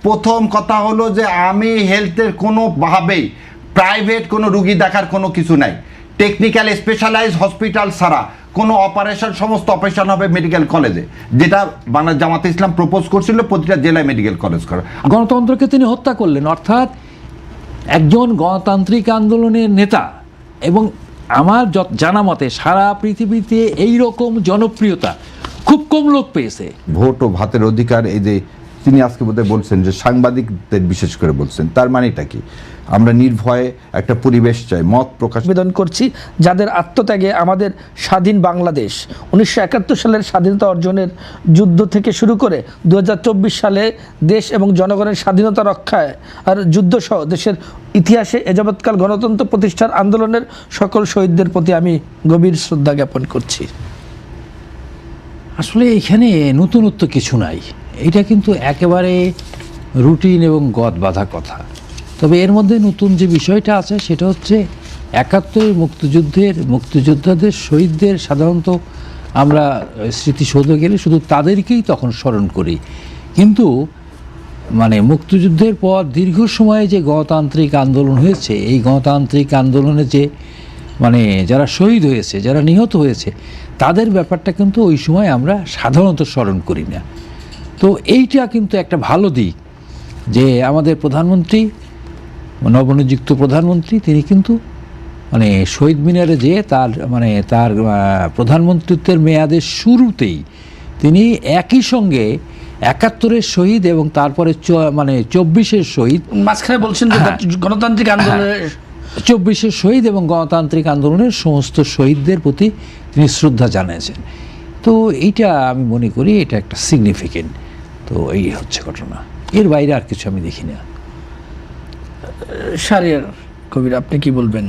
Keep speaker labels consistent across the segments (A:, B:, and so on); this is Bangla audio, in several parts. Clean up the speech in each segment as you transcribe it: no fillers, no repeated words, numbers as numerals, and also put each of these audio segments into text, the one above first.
A: প্রথম কথা হলো যে আমি হেলথের কোনোভাবেই প্রাইভেট কোনো রুগী দেখার কোনো কিছু নাই। টেকনিক্যাল স্পেশালাইজ হসপিটাল ছাড়া কোনো অপারেশন, সমস্ত অপারেশন হবে মেডিকেল কলেজে, যেটা বাংলাদেশ জামাতে ইসলাম প্রপোজ করছিল প্রতিটা জেলায় মেডিকেল কলেজ করা।
B: গণতন্ত্রকে তিনি হত্যা করলেন, অর্থাৎ একজন গণতান্ত্রিক আন্দোলনের নেতা, এবং আমার জানা মতে সারা পৃথিবীতে এই রকম জনপ্রিয়তা খুব কম লোক পেয়েছে।
A: ভোট ও ভাতের অধিকার, এই যে তিনি আজকে বোধহয় বলছেন যে সাংবাদিকদের বিশেষ করে বলছেন, তার মানেটা কি? আমরা নির্ভয়ে একটা পরিবেশ চাই, মত প্রকাশ
C: আবেদন করছি যাদের আত্মত্যাগে আমাদের স্বাধীন বাংলাদেশ 1971 সালের স্বাধীনতা অর্জনের যুদ্ধ থেকে শুরু করে 2024 সালে দেশ এবং জনগণের স্বাধীনতা রক্ষায় আর যুদ্ধসহ দেশের ইতিহাসে এযাবৎকাল গণতন্ত্র প্রতিষ্ঠার আন্দোলনের সকল শহীদদের প্রতি আমি গভীর শ্রদ্ধা জ্ঞাপন করছি।
B: আসলে এখানে নতুনত্ব কিছু নাই, এটা কিন্তু একেবারে রুটিন এবং গদ বাঁধা কথা। তবে এর মধ্যে নতুন যে বিষয়টা আছে সেটা হচ্ছে 71 মুক্তিযোদ্ধাদের শহীদদের সাধারণত আমরা স্মৃতিসৌধে গেলে শুধু তাদেরকেই তখন স্মরণ করি, কিন্তু মানে মুক্তিযুদ্ধের পর দীর্ঘ সময়ে যে গণতান্ত্রিক আন্দোলন হয়েছে, এই গণতান্ত্রিক আন্দোলনে যে মানে যারা শহীদ হয়েছে, যারা নিহত হয়েছে, তাদের ব্যাপারটা কিন্তু ওই সময় আমরা সাধারণত স্মরণ করি না। তো এইটা কিন্তু একটা ভালো দিক যে আমাদের প্রধানমন্ত্রী, নবনিযুক্ত প্রধানমন্ত্রী, তিনি কিন্তু মানে শহীদ মিনারে যেয়ে তার প্রধানমন্ত্রিত্বের মেয়াদের শুরুতেই তিনি একই সঙ্গে 71-এর শহীদ এবং তারপরে 24-এর শহীদ,
C: মাঝখানে বলছেন যে গণতান্ত্রিক আন্দোলনের
B: 24-এর শহীদ এবং গণতান্ত্রিক আন্দোলনের সমস্ত শহীদদের প্রতি তিনি শ্রদ্ধা জানিয়েছেন। তো এইটা আমি মনে করি এটা একটা সিগনিফিকেন্ট। তো এই হচ্ছে ঘটনা, এর বাইরে আর কিছু আমি দেখি না।
C: শাহরিয়ার কবির, আপনি কি বলবেন?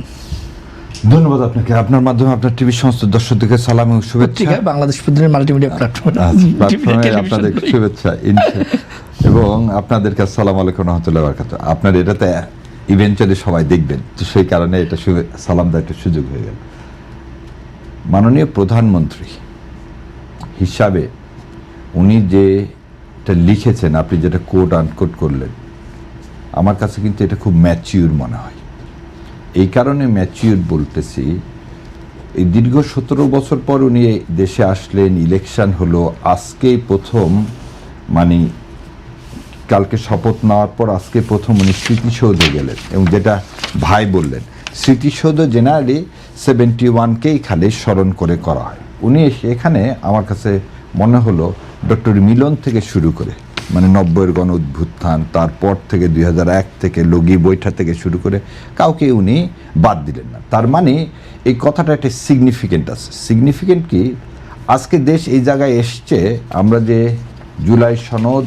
A: ধন্যবাদ আপনাকে, আপনার মাধ্যমে আপনার টিভি সমস্ত দর্শকদেরকে সালাম এবং শুভেচ্ছা।
C: বাংলাদেশ প্রতিদিনের মাল্টিমিডিয়া প্ল্যাটফর্মে
A: আপনাদের শুভেচ্ছা এবং আপনাদেরকে আসসালামু আলাইকুম ওয়া রাহমাতুল্লাহি ওয়া বারাকাতুহু। আপনার এটাতে ইভেন্চুয়ালি সবাই দেখবেন, তো সেই কারণে এটা সালাম দেওয়ার একটা সুযোগ হয়ে গেল। মাননীয় প্রধানমন্ত্রী হিসাবে উনি যেটা লিখেছেন, আপনি যেটা কোট আনকোট করলেন, আমার কাছে কিন্তু এটা খুব ম্যাচিউর মনে হয়। এই কারণে ম্যাচিউর বলতেছি, এই দীর্ঘ 17 বছর পর উনি দেশে আসলেন, ইলেকশন হলো, আজকেই প্রথম মানে কালকে শপথ নেওয়ার পর আজকে প্রথম উনি স্মৃতিসৌধে গেলেন, এবং যেটা ভাই বললেন, স্মৃতিসৌধ জেনারেলি 71-কেই খালি স্মরণ করে করা হয়। উনি এখানে আমার কাছে মনে হলো ডক্টর মিলন থেকে শুরু করে মানে 90-এর গণ অভ্যুত্থান, তারপর থেকে 2001 থেকে লগি বৈঠা থেকে শুরু করে কাউকে উনি বাদ দিলেন না। তার মানে এই কথাটা একটা সিগনিফিকেন্ট আছে। সিগনিফিকেন্ট কি, আজকে দেশ এই জায়গায় এসছে, আমরা যে জুলাই সনদ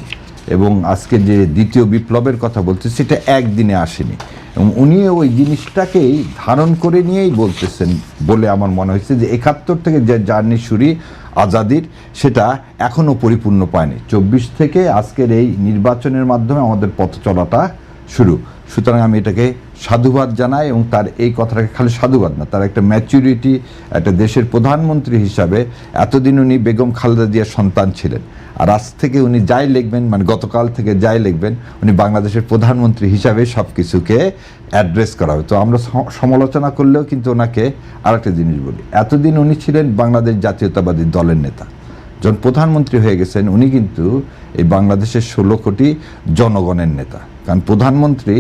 A: এবং আজকে যে দ্বিতীয় বিপ্লবের কথা বলছি, সেটা একদিনে আসেনি, এবং উনি ওই জিনিসটাকেই ধারণ করে নিয়েই বলতেছেন বলে আমার মনে হয়েছে যে 71 থেকে যে জার্নি শুরু আজাদির, সেটা এখনও পরিপূর্ণ পায়নি। 24 থেকে আজকের এই নির্বাচনের মাধ্যমে আমাদের পথ চলাটা শুরু। সুতরাং আমি এটাকে সাধুবাদ জানাই, এবং তার এই কথাটাকে খালি সাধুবাদ না, তার একটা ম্যাচুরিটি, একটা দেশের প্রধানমন্ত্রী হিসাবে এতদিন উনি বেগম খালেদা জিয়ার সন্তান ছিলেন, আর আজ থেকে উনি যাই লিখবেন, মানে গতকাল থেকে যাই লিখবেন, উনি বাংলাদেশের প্রধানমন্ত্রী হিসাবে সব কিছুকে অ্যাড্রেস করা হবে। তো আমরা সমালোচনা করলেও কিন্তু ওনাকে আরেকটা জিনিস বলি, এতদিন উনি ছিলেন বাংলাদেশ জাতীয়তাবাদী দলের নেতা, যখন প্রধানমন্ত্রী হয়ে গেছেন উনি কিন্তু এই বাংলাদেশের 16 কোটি জনগণের নেতা। কারণ প্রধানমন্ত্রী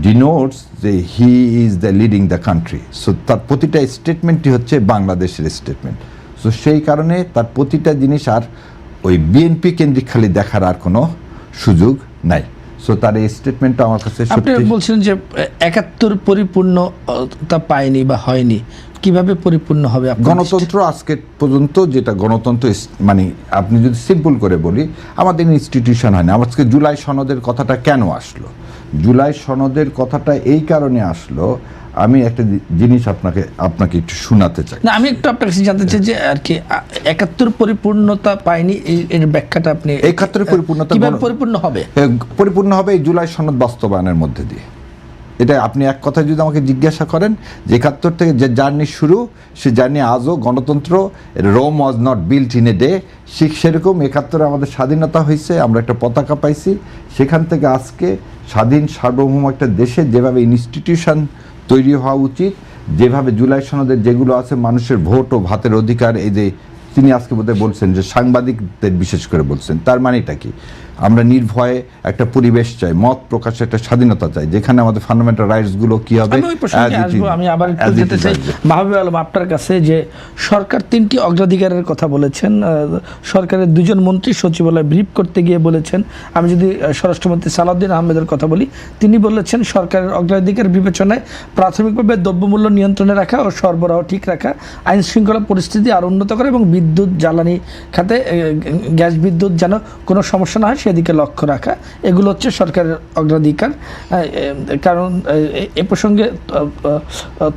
A: ডিনোটস যে he is the leading the country, so তার প্রতিটা স্টেটমেন্টই হচ্ছে বাংলাদেশের স্টেটমেন্ট। সো সেই কারণে তার প্রতিটা জিনিস আর ওই বিএনপি কেন্দ্রিক খালি দেখার আর কোনো সুযোগ নাই। সো তার এই স্টেটমেন্টটা আমার কাছে
C: আপনি বলছিলেন যে 71 পরিপূর্ণতা পায়নি বা হয়নি, কিভাবে পরিপূর্ণ হবে?
A: গণতন্ত্র আজকে পর্যন্ত যেটা গণতন্ত্র, মানে আপনি যদি সিম্পল করে বলি, আমাদের ইনস্টিটিউশন হয় না। আজকে জুলাই সনদের কথাটা কেন আসলো? জুলাই সনদের কথাটা এই কারণে আসলো, আমি একটা জিনিস আপনাকে একটু শোনাতে চাই।
C: না, আমি একটু আপনার কাছে জানতে চাই যে আর কি 71 পরিপূর্ণতা পায়নি, এর ব্যাখ্যাটা আপনি।
A: 71 পরিপূর্ণতা
C: কিভাবে পরিপূর্ণ হবে?
A: পরিপূর্ণ হবে এই জুলাই সনদ বাস্তবায়নের মধ্যে দিয়ে। এটা আপনি এক কথায় যদি আমাকে জিজ্ঞাসা করেন যে 71 থেকে যে জার্নি শুরু, সে জার্নি আজও গণতন্ত্র, Rome was not built in a day, সেরকম 71 আমাদের স্বাধীনতা হয়েছে, আমরা একটা পতাকা পাইছি, সেখান থেকে আজকে স্বাধীন সার্বভৌম একটা দেশে যেভাবে ইনস্টিটিউশন তৈরি হওয়া উচিত, যেভাবে জুলাই সনদের যেগুলো আছে মানুষের ভোট ও ভাতের অধিকার, এই যে তিনি আজকে বোধহয় বলছেন যে সাংবাদিকদের বিশেষ করে বলছেন, তার মানেটা কি? আমরা নির্ভয়ে একটা পরিবেশ চাই, মত প্রকাশের একটা স্বাধীনতা চাই, যেখানে আমাদের ফান্ডামেন্টাল রাইটসগুলো কি হবে।
C: আমি ওই প্রসঙ্গে আসবো, আমি আবার একটু যেতে চাই মাহবুব আলম আপনার কাছে, যে সরকার 3টি অগ্রাধিকারের কথা বলেছেন, সরকারের 2জন মন্ত্রী সচিবালয় ব্রিফ করতে গিয়ে বলেছেন। আমি যদি স্বরাষ্ট্রমন্ত্রী সালাউদ্দিন আহমেদের কথা বলি, তিনি বলেছেন সরকারের অগ্রাধিকার বিবেচনায় প্রাথমিকভাবে দ্রব্যমূল্য নিয়ন্ত্রণে রাখা ও সরবরাহ ঠিক রাখা, আইন শৃঙ্খলা পরিস্থিতি আরও উন্নত করা এবং বিদ্যুৎ জ্বালানি খাতে গ্যাস বিদ্যুৎ যেন কোনো সমস্যা না হয় সেদিকে লক্ষ্য রাখা, এগুলো হচ্ছে সরকারের অগ্রাধিকার। কারণ এ প্রসঙ্গে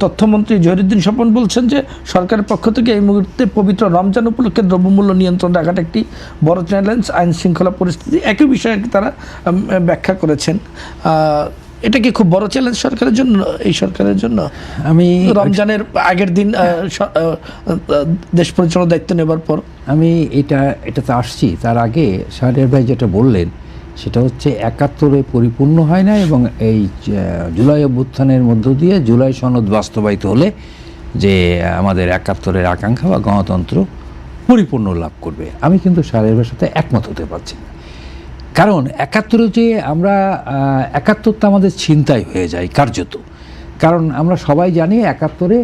C: তথ্যমন্ত্রী জহিরুদ্দিন স্বপন বলছেন যে সরকারের পক্ষ থেকে এই মুহূর্তে পবিত্র রমজান উপলক্ষে দ্রব্যমূল্য নিয়ন্ত্রণ রাখাটা একটি বড় চ্যালেঞ্জ, আইন শৃঙ্খলা পরিস্থিতি একই বিষয়ে তারা ব্যাখ্যা করেছেন। এটা কি খুব বড় চ্যালেঞ্জ সরকারের জন্য, এই সরকারের জন্য?
B: আমি
C: রমজানের আগের দিন দেশ পরিচালনার দায়িত্ব নেবার পর
B: আমি এটাতে আসছি। তার আগে শাহরিয়ার ভাই যেটা বললেন সেটা হচ্ছে 71 পরিপূর্ণ হয় না, এবং এই জুলাই অভ্যুত্থানের মধ্য দিয়ে জুলাই সনদ বাস্তবায়িত হলে যে আমাদের 71 আকাঙ্ক্ষা বা গণতন্ত্র পরিপূর্ণ লাভ করবে। আমি কিন্তু শাহরিয়ার ভাইয়ের সাথে একমত হতে পারছি না। কারণ 71 যে আমরা 71টা আমাদের ছিনতাই হয়ে যায় কার্যত। কারণ আমরা সবাই জানি 71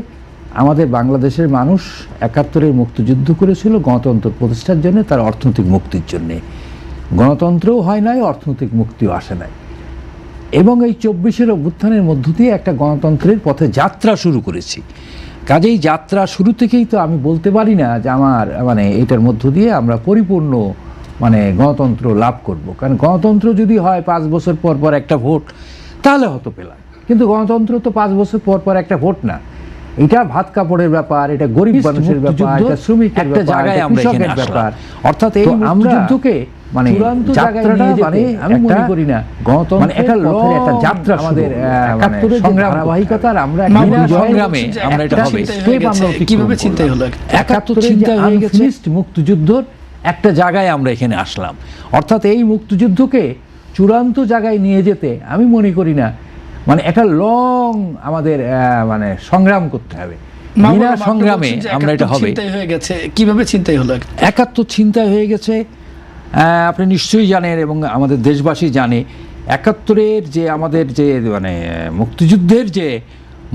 B: আমাদের বাংলাদেশের মানুষ 71 মুক্তিযুদ্ধ করেছিল গণতন্ত্র প্রতিষ্ঠার জন্য, তার অর্থনৈতিক মুক্তির জন্যে। গণতন্ত্রও হয় নাই, অর্থনৈতিক মুক্তিও আসে নাই, এবং এই 24-এর অভ্যুত্থানের মধ্য দিয়ে একটা গণতন্ত্রের পথে যাত্রা শুরু করেছি। কাজেই যাত্রা শুরু থেকেই তো আমি বলতে পারি না যে আমার এটার মধ্য দিয়ে আমরা পরিপূর্ণ গণতন্ত্র লাভ করব। কারণ গণতন্ত্র যদি হয় 5 বছর পর পর একটা ভোট, তাহলে হতো পেলাম, কিন্তু গণতন্ত্র তো 5 বছর পর পর একটা ভোট না। এটা ভাত কাপড়ের ব্যাপার, এটা গরিব মানুষের ব্যাপার, এটা শ্রমিকের ব্যাপার, কৃষকের ব্যাপার। অর্থাৎ এই মুক্তিযুদ্ধকে চূড়ান্ত জায়গায় নিয়ে যেতে আমি মনে করি না গণতন্ত্রের একটা লং একটা যাত্রা আমাদের 71 সংগ্রাম ধারাবাহিকতার আমরা সংগ্রামে আমরা এটা হবে
C: কিভাবে চিন্তাই হলো
B: 71 চিন্তা হয়ে গেছে মুক্তিযুদ্ধর একটা জায়গায় আমরা এখানে আসলাম। অর্থাৎ এই মুক্তিযুদ্ধকে চূড়ান্ত জায়গায় নিয়ে যেতে আমি মনে করি না একটা লং আমাদের সংগ্রাম করতে হবে। বিনা সংগ্রামে আমরা এটা হবে।
C: হয়ে গেছে কিভাবে চিন্তাই হলো
B: 71 চিন্তায় হয়ে গেছে। আপনি নিশ্চয়ই জানেন এবং আমাদের দেশবাসী জানে 71-এর যে আমাদের যে মুক্তিযুদ্ধের যে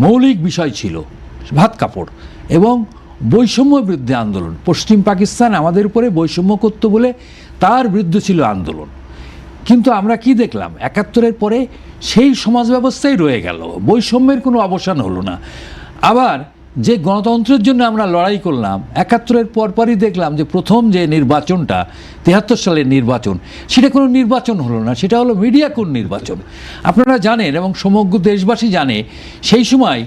B: মৌলিক বিষয় ছিল ভাত কাপড় এবং বৈষম্য বিরুদ্ধে আন্দোলন। পশ্চিম পাকিস্তান আমাদের উপরে বৈষম্য করত বলে তার বিরুদ্ধে ছিল আন্দোলন। কিন্তু আমরা কি দেখলাম 71-এর পরে সেই সমাজ ব্যবস্থাই রয়ে গেল, বৈষম্যের কোনো অবসান হলো না। আবার যে গণতন্ত্রের জন্য আমরা লড়াই করলাম 71-এর পরপরই দেখলাম যে প্রথম যে নির্বাচনটা 73 সালের নির্বাচন, সেটা কোনো নির্বাচন হলো না, সেটা হলো মিডিয়া কোণ নির্বাচন। আপনারা জানেন এবং সমগ্র দেশবাসী জানে সেই সময়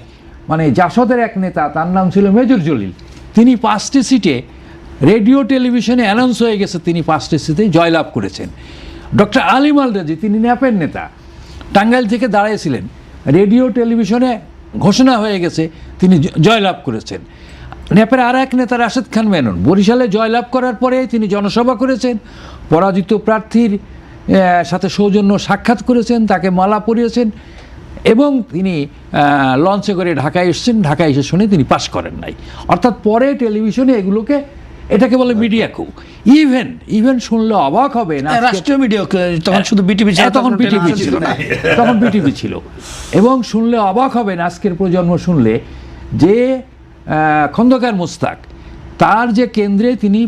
B: জাসদের এক নেতা, তার নাম ছিল মেজর জলিল, তিনি 5টি সিটে রেডিও টেলিভিশনে অ্যানাউন্স হয়ে গেছে তিনি 5টি সিটে জয়লাভ করেছেন। ডক্টর আলিম আল রাজি, তিনি ন্যাপের নেতা, টাঙ্গাইল থেকে দাঁড়িয়েছিলেন, রেডিও টেলিভিশনে ঘোষণা হয়ে গেছে তিনি জয়লাভ করেছেন। ন্যাপের আর এক নেতা রাশেদ খান মেনন বরিশালে জয়লাভ করার পরে তিনি জনসভা করেছেন, পরাজিত প্রার্থীর সাথে সৌজন্য সাক্ষাৎ করেছেন, তাকে মালা পরিয়েছেন এবং তিনি লঞ্চে করে ঢাকায় এসেছেন। ঢাকায় এসে শুনে তিনি পাশ করেন নাই। অর্থাৎ পরে টেলিভিশনে এগুলোকে এটাকে বলে মিডিয়া কু। ইভেন শুনলে অবাক হবে না,
C: রাষ্ট্রীয় মিডিয়া তখন শুধু বিটিভি ছিল,
B: তখন বিটিভি ছিল না, তখন বিটিভি ছিল। এবং শুনলে অবাক হবে না আজকের প্রজন্ম শুনলে যে খন্দকার মোস্তাক তার যে কেন্দ্রে তিনি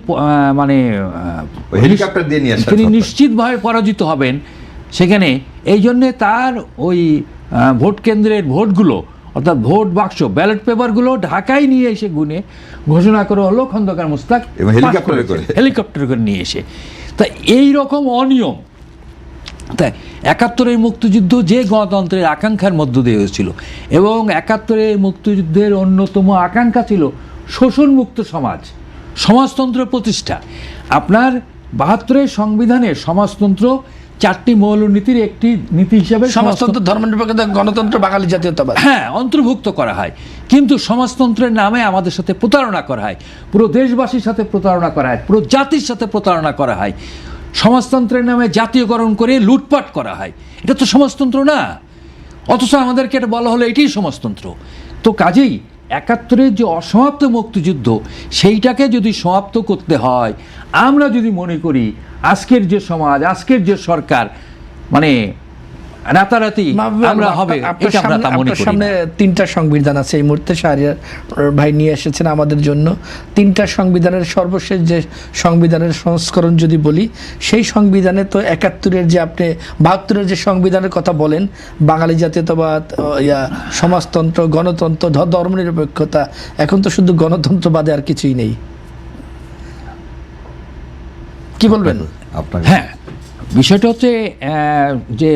A: হেলিকপ্টার দিয়ে নিয়ে আসেন,
B: তিনি নিশ্চিতভাবে পরাজিত হবেন সেখানে। এই জন্যে তার ওই ভোট কেন্দ্রের ভোটগুলো অর্থাৎ ভোট বাক্স ব্যালট পেপারগুলো ঢাকায় নিয়ে এসে গুনে ঘোষণা করে হলো খন্দকার মোস্তাক হেলিকপ্টারে করে নিয়ে এসে। তা এই রকম অনিয়ম তাই 71-এর মুক্তিযুদ্ধ যে গণতন্ত্রের আকাঙ্ক্ষার মধ্য দিয়ে হয়েছিল এবং 71-এর মুক্তিযুদ্ধের অন্যতম আকাঙ্ক্ষা ছিল শোষণমুক্ত সমাজতন্ত্র প্রতিষ্ঠা। আপনার 72-এর সংবিধানে সমাজতন্ত্র 4টি মৌলনীতির একটি নীতি হিসাবে
C: সমাজতন্ত্র, ধর্মনিরপেক্ষতা, গণতন্ত্র, বাঙালি জাতীয়তাবাদ
B: হ্যাঁ অন্তর্ভুক্ত করা হয়। কিন্তু সমাজতন্ত্রের নামে আমাদের সাথে প্রতারণা করা হয়, পুরো দেশবাসীর সাথে প্রতারণা করা হয়, পুরো জাতির সাথে প্রতারণা করা হয়, সমাজতন্ত্রের নামে জাতীয়করণ করে লুটপাট করা হয়। এটা তো সমাজতন্ত্র না, অথচ আমাদেরকে এটা বলা হলো এটাই সমাজতন্ত্র। তো কাজেই 71-এর যে অসমাপ্ত মুক্তিযুদ্ধ, সেইটাকে যদি সমাপ্ত করতে হয়, আমরা যদি মনে করি আজকের যে সমাজ, আজকের যে সরকার মানে রাতারাতি আমরা হবে, এটা আমরা তা মনে করি
C: সামনে
B: না।
C: 3টা সংবিধান আছে এই মুহূর্তে, শাহরিয়ার ভাই নিয়ে এসেছেন আমাদের জন্য। 3টা সংবিধানের সর্বশেষ যে সংবিধানের সংস্করণ যদি বলি, সেই সংবিধানে তো 71-এর যে আপনি 72-এর যে সংবিধানের কথা বলেন, বাঙালি জাতীয়তাবাদ, সমাজতন্ত্র, গণতন্ত্র, ধর্মনিরপেক্ষতা, এখন তো শুধু গণতন্ত্র বাদে আর কিছুই নেই। কি বলবেন?
A: আপনার
B: হ্যাঁ, বিষয়টা হচ্ছে যে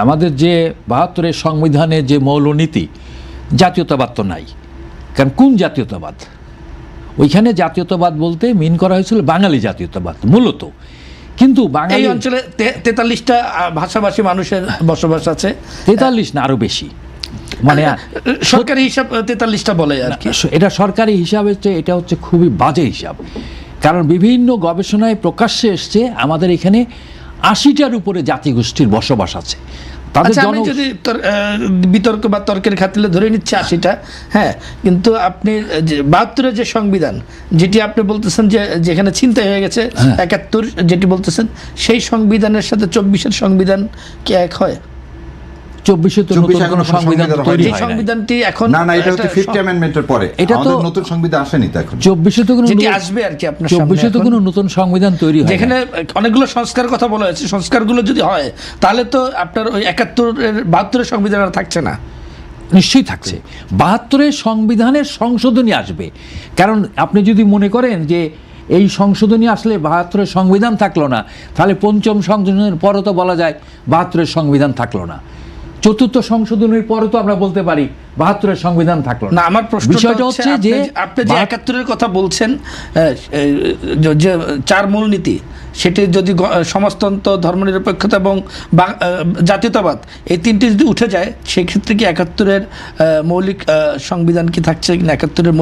B: আমাদের যে 72-এর সংবিধানের যে মৌলনীতি, জাতীয়তাবাদ তো নাই। কারণ কোন জাতীয়তাবাদ? ওইখানে জাতীয়তাবাদ বলতে মিন করা হয়েছিল বাঙালি জাতীয়তাবাদ মূলত। কিন্তু
C: এই
B: বাঙালি
C: অঞ্চলে 43টা ভাষাভাষী মানুষের বসবাস আছে।
B: 43 না আরো বেশি, মানে
C: সরকারি হিসাব 43টা বলে আর কি।
B: এটা সরকারি হিসাবে হচ্ছে, এটা হচ্ছে খুবই বাজে হিসাব। কারণ বিভিন্ন গবেষণায় প্রকাশ্যে এসছে আমাদের এখানে 80টার উপরে জাতিগোষ্ঠীর বসবাস আছে। তাদের
C: আচ্ছা, আমি যদি বিতর্ক বা তর্কের খাতিরে ধরে নিচ্ছি 80টা, হ্যাঁ, কিন্তু আপনি 72-এর যে সংবিধান, যেটি আপনি বলতেছেন যে যেখানে ছিনতাই হয়ে গেছে, 71 যেটি বলতেছেন, সেই সংবিধানের সাথে 24-এর সংবিধান কি এক হয়?
B: 24-এ তো নতুন কোনো সংবিধান তৈরি
C: এই
B: হয় নাই।
C: সংবিধানটি এখন
A: না, এটা হচ্ছে 5th অ্যামেন্ডমেন্টের পরে,
B: এটা তো
A: আমাদের নতুন সংবিধান আসেনি তো এখন।
B: 24-এ তো কোনো
C: যেটি আসবে আর কি আপনার সামনে
B: 24-এ তো
C: এখন।
B: কোনো নতুন সংবিধান তৈরি হয়
C: যেখানে
B: না।
C: অনেকগুলো সংস্কার কথা বলা হয়েছে, সংস্কারগুলো যদি হয় তাহলে তো আপনার ওই 72-এর সংবিধান আর থাকছে না।
B: নিশ্চয়ই থাকছে। 72-এর সংবিধানের সংশোধনী আসবে। কারণ আপনি যদি মনে করেন যে এই সংশোধনী আসলে 72-এর সংবিধান থাকলো না, তাহলে 5ম সংশোধনের পরও তো বলা যায় 72-এর সংবিধান থাকলো না। 4র্থ সংশোধনের পরে তো আমরা বলতে পারি 72-এর সংবিধান থাকলো
C: না, আমার প্রশ্নটা
B: বিষয়টা হচ্ছে যে
C: আপনি যে 71-এর কথা বলছেন, যে 4 মূলনীতি, সেটি যদি সমাজতন্ত্র, ধর্মনিরপেক্ষতা এবং জাতীয়তাবাদ, এই 3টি যদি উঠে যায়, সেক্ষেত্রে কি 71-এর মৌলিক সংবিধান কি থাকছে কিনা? 71-এর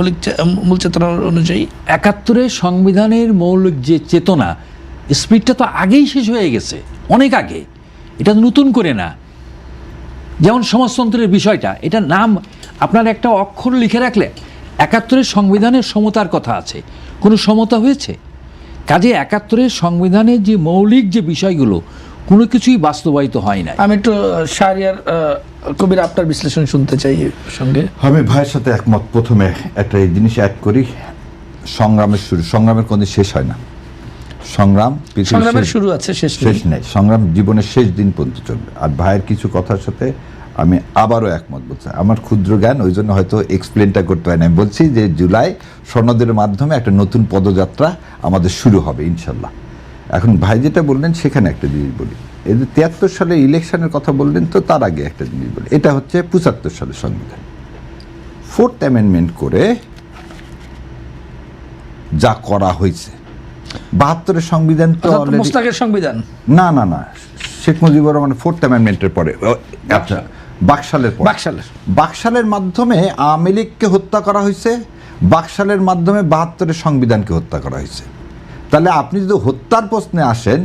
C: মূল চেতনা অনুযায়ী
B: 71-এর সংবিধানের মৌলিক যে চেতনা, স্পিডটা তো আগেই শেষ হয়ে গেছে, অনেক আগে। এটা নতুন করে না। যেমন সমাজতন্ত্রের বিষয়টা, এটা নাম আপনার একটা অক্ষর লিখে রাখলে 71-এর সংবিধানের সমতার কথা আছে, কোনো সমতা হয়েছে? কাজে 71-এর সংবিধানের যে মৌলিক যে বিষয়গুলো, কোনো কিছুই বাস্তবায়িত হয় না।
C: আমি একটু শাহরিয়ার কবির আপনার বিশ্লেষণ শুনতে চাই এর সঙ্গে।
A: আমি ভাইয়ের সাথে একমত। প্রথমে একটা এই জিনিস অ্যাড করি, সংগ্রামের শুরু, সংগ্রামের কোনো শেষ হয় না।
C: সংগ্রামের শুরু আছে, শেষ
A: নেই। সংগ্রাম জীবনের শেষ দিন পর্যন্ত চলবে। আর ভাইয়ের কিছু কথার সাথে আমি আবারও একমত বলছি। আমার ক্ষুদ্র জ্ঞান, ওই জন্য হয়তো এক্সপ্লেনটা করতে হয় না। আমি বলছি যে জুলাই সনদের মাধ্যমে একটা নতুন পদযাত্রা আমাদের শুরু হবে ইনশাল্লাহ। এখন ভাই যেটা বললেন সেখানে একটা জিনিস বলি, এই যে 73 সালে ইলেকশনের কথা বললেন, তো তার আগে একটা জিনিস বলি। এটা হচ্ছে 75 সালের সংবিধান। 4th অ্যামেন্ডমেন্ট করে যা করা হয়েছে, 72-এর সংবিধান তো অলরেডি,
C: মোস্তাকের সংবিধান
A: না, শেখ মুজিবুর রহমান 4th অ্যামেন্ডমেন্টের পরে, আচ্ছা, বাকশালের মাধ্যমে আওয়ামী লীগকে হত্যা করা হয়েছে, বাকশালের মাধ্যমে 72-এর সংবিধানকে হত্যা করা হয়েছে। তাহলে আপনি যদি হত্যার প্রশ্নে আসেন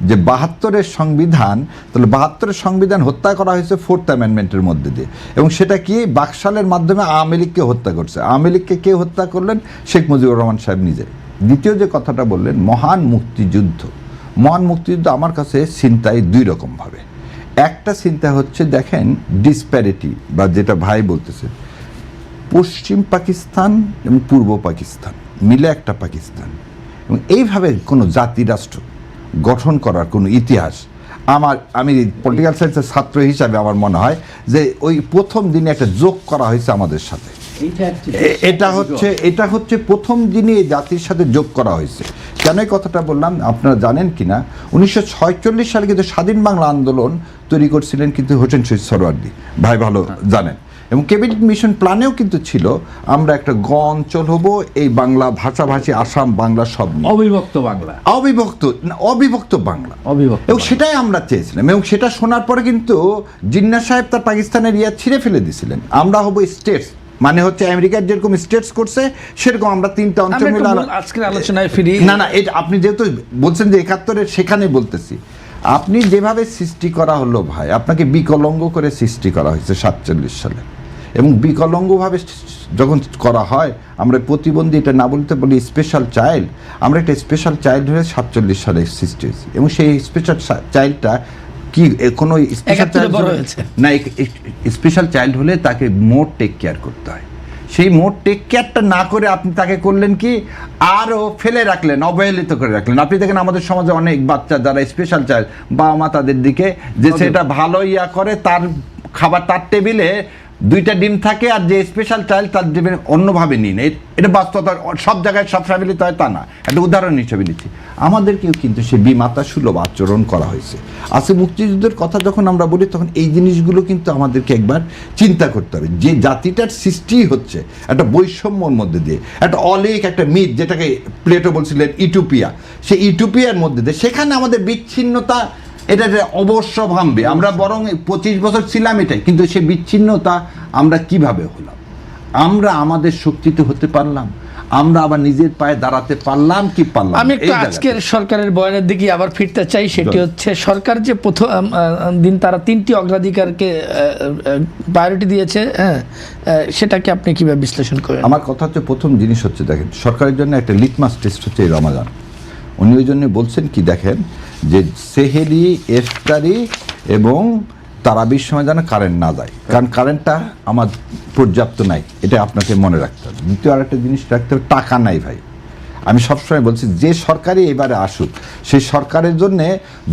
A: যে 72-এর সংবিধান, তাহলে 72-এর সংবিধান হত্যা করা হয়েছে 4th অ্যামেন্ডমেন্টের মধ্যে দিয়ে, এবং সেটা কি বাকশালের মাধ্যমে আওয়ামী লীগকে হত্যা করছে। আওয়ামী লীগকে কে হত্যা করলেন? শেখ মুজিবুর রহমান সাহেব নিজে। দ্বিতীয় যে কথাটা বললেন, মহান মুক্তিযুদ্ধ আমার কাছে চিন্তায় 2 রকমভাবে। একটা চিন্তা হচ্ছে, দেখেন ডিসপ্যারিটি, বা যেটা ভাই বলতেছে, পশ্চিম পাকিস্তান এবং পূর্ব পাকিস্তান মিলে একটা পাকিস্তান, এবং এইভাবে কোনো জাতি রাষ্ট্র গঠন করার কোনো ইতিহাস আমি পলিটিক্যাল সায়েন্সের ছাত্র হিসাবে আমার মনে হয় যে ওই প্রথম দিনে একটা যোগ করা হয়েছে আমাদের সাথে। এটা হচ্ছে প্রথম দিনে এই জাতির সাথে যোগ করা হয়েছে। কেন এই কথাটা বললাম আপনারা জানেন কিনা, 1946 সালে কিন্তু স্বাধীন বাংলা আন্দোলন তৈরি করছিলেন কিন্তু হোসেন শহীদ সোহরাওয়ার্দী ভাই, ভালো জানেন। এবং ক্যাবিনেট মিশন প্ল্যানেও কিন্তু ছিল আমরা একটা গ অঞ্চল হব, এই বাংলা ভাষাভাষী আসাম বাংলা সব নিয়ে।
B: অবিভক্ত বাংলা,
A: অবিভক্ত বাংলা,
B: অবিভক্ত
A: এবং সেটাই আমরা চেয়েছিলাম। এবং সেটা শোনার পরে কিন্তু জিন্না সাহেব তার পাকিস্তানের ছিঁড়ে ফেলে দিয়েছিলেন। আমরা হব স্টেটস, মানে হচ্ছে আমেরিকার যেরকম স্টেটস করছে সেরকম আমরা 3টা অঞ্চল মিলে।
C: আজকের আলোচনায় ফিরি।
A: না এটা আপনি যেহেতু বলছেন যে 71-এর, সেখানে বলতেছি আপনি যেভাবে সৃষ্টি করা হলো ভাই, আপনাকে বিকলঙ্গ করে সৃষ্টি করা হয়েছে 47 সালে। এবং বিকলঙ্গভাবে যখন করা হয়, আমরা প্রতিবন্ধী এটা না বলতে বলি স্পেশাল চাইল্ড, আমরা একটা স্পেশাল চাইল্ড হয়ে 47 সালে সৃষ্টি হয়েছি। এবং সেই স্পেশাল চাইল্ডটা কি কোনো স্পেশাল চাইল্ড না, স্পেশাল চাইল্ড হলে তাকে মোর টেক কেয়ার করতে হয়। সেই মোর টেক কেয়ারটা না করে আপনি তাকে করলেন কি, আরও ফেলে রাখলেন, অবহেলিত করে রাখলেন। আপনি দেখেন আমাদের সমাজে অনেক বাচ্চা যারা স্পেশাল চাইল্ড, বাবা মা তাদের দিকে যে সেটা ভালো করে, তার খাবার তার টেবিলে 2টা ডিম থাকে, আর যে স্পেশাল চাইল্ড তার টেবিলে অন্যভাবে নিন। এটা বাস্তবতা, সব জায়গায় সব ফ্যামিলিতে হয় তা না, একটা উদাহরণ হিসেবে নিচ্ছি। আমাদেরকেও কিন্তু সে বিমাতা সুলভ আচরণ করা হয়েছে। আজকে মুক্তিযুদ্ধের কথা যখন আমরা বলি, তখন এই জিনিসগুলো কিন্তু আমাদেরকে একবার চিন্তা করতে হবে। যে জাতিটার সৃষ্টি হচ্ছে একটা বৈষম্যর মধ্যে দিয়ে, একটা অলেক একটা মিথ, যেটাকে প্লেটো বলছিলেন ইউটোপিয়া, সেই ইউটোপিয়ার মধ্যে দিয়ে সেখানে আমাদের বিচ্ছিন্নতা, এটা অবশ্য ভাববে। আমরা বরং 25 বছর ছিলাম এটাই, কিন্তু সে বিচ্ছিন্নতা আমরা কিভাবে হলাম, আমরা আমাদের শক্তিতে হতে পারলাম, আমরা আবার নিজের পায়ে দাঁড়াতে পারলাম কি পারলাম।
C: আমি একটু আজকের সরকারের বয়ানের দিকে আবার ফিরতে চাই। সেটি হচ্ছে সরকার যে প্রথম দিন তারা 3টি অগ্রাধিকারকে প্রায়োরিটি দিয়েছে, হ্যাঁ, সেটাকে আপনি কিভাবে বিশ্লেষণ করেন?
A: আমার কথা হচ্ছে, প্রথম জিনিস হচ্ছে দেখেন, সরকারের জন্য একটা লিটমাস টেস্ট হচ্ছে এই রমাদান। উনি ওই জন্য বলছেন কি, দেখেন যে সেহেরি, ইফতারি এবং তারাবির সময় যেন কারেন্ট না যায়, কারণ কারেন্টটা আমার পর্যাপ্ত নাই, এটা আপনাকে মনে রাখতে হবে। দ্বিতীয় আরেকটা জিনিস রাখতে হবে, টাকা নাই ভাই। আমি সবসময় বলছি, যে সরকারই এবারে আসুক, সেই সরকারের জন্যে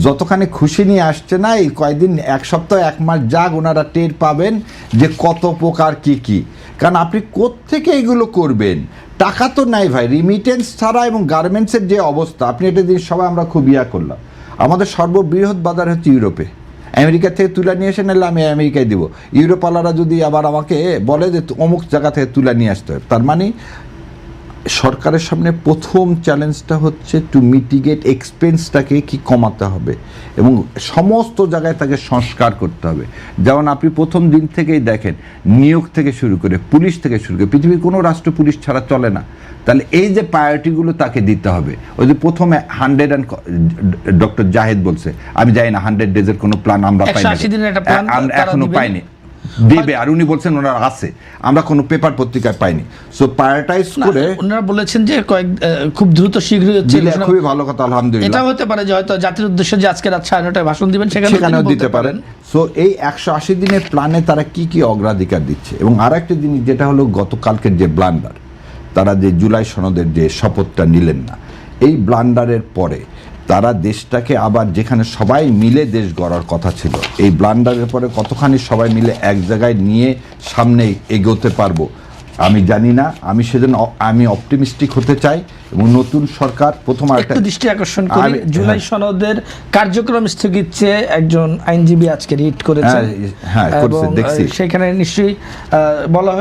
A: যতখানি খুশি নিয়ে আসছে না, এই কয়েকদিন, 1 সপ্তাহ 1 মাস যাক, ওনারা টের পাবেন যে কত প্রকার কি। কারণ আপনি কোত্থেকে এগুলো করবেন, টাকা তো নাই ভাই। রিমিটেন্স ছাড়া এবং গার্মেন্টসের যে অবস্থা, আপনি এটা দিয়ে সবাই আমরা খুব করলাম। আমাদের সর্ববৃহৎ বাজার হচ্ছে ইউরোপে, আমেরিকা থেকে তুলা নিয়ে এসে নিলে আমি আমেরিকায় দিব। ইউরোপালারা যদি আবার আমাকে বলে যে অমুক জায়গা থেকে তুলা নিয়ে আসতে হবে, তার মানে সরকারের সামনে প্রথম চ্যালেঞ্জটা হচ্ছে টু মিটিগেট এক্সপেন্সটাকে কি কমাতে হবে, এবং সমস্ত জায়গায় তাকে সংস্কার করতে হবে। যেমন আপনি প্রথম দিন থেকেই দেখেন, নিয়োগ থেকে শুরু করে, পুলিশ থেকে শুরু করে, পৃথিবীর কোনো রাষ্ট্র পুলিশ ছাড়া চলে না। তাহলে এই যে প্রায়োরিটিগুলো তাকে দিতে হবে। ওই যে প্রথমে 100 ডক্টর জাহেদ বলছে, আমি জানি না 100 ডেজের কোনো প্ল্যান আমরা পাইনি, আমরা এখনো পাইনি, দিবে। আর উনি বলছেন ওনার আছে, আমরা কোনো পেপার পত্রিকায় পাইনি। সো প্রায়োরিটাইজ করে
C: ওনারা বলেছেন যে খুব দ্রুত শীঘ্রই হচ্ছে,
A: খুবই ভালো কথা, আলহামদুলিল্লাহ।
C: এটা হতে পারে যে হয়তো জাতির উদ্দেশ্যে যে আজকে রাত 9:30টায় ভাষণ দিবেন, সেখানেও
A: দিতে পারেন। সো এই 180 দিনের প্ল্যানে তারা কি অগ্রাধিকার দিচ্ছে। এবং আর একটা জিনিস যেটা হলো, গতকালকের যে ব্লান্ডার, তারা যে জুলাই সনদের যে শপথটা নিলেন না, এই ব্লান্ডারের পরে তারা দেশটাকে আবার, যেখানে সবাই মিলে দেশ গড়ার কথা ছিল, এই ব্লান্ডারের পরে কতখানি সবাই মিলে এক জায়গায় নিয়ে সামনে এগোতে পারবো আমি জানি না। আমি সেজন্য আমি অপটিমিস্টিক হতে চাই। এবং নতুন সরকার প্রথম
C: একটু দৃষ্টি আকর্ষণ করি, জুলাই সনদের কার্যক্রম স্থগিত চেয়ে একজন আইনজীবী আজকে রিট করেছেন। সেখানে নিশ্চয়ই বলা,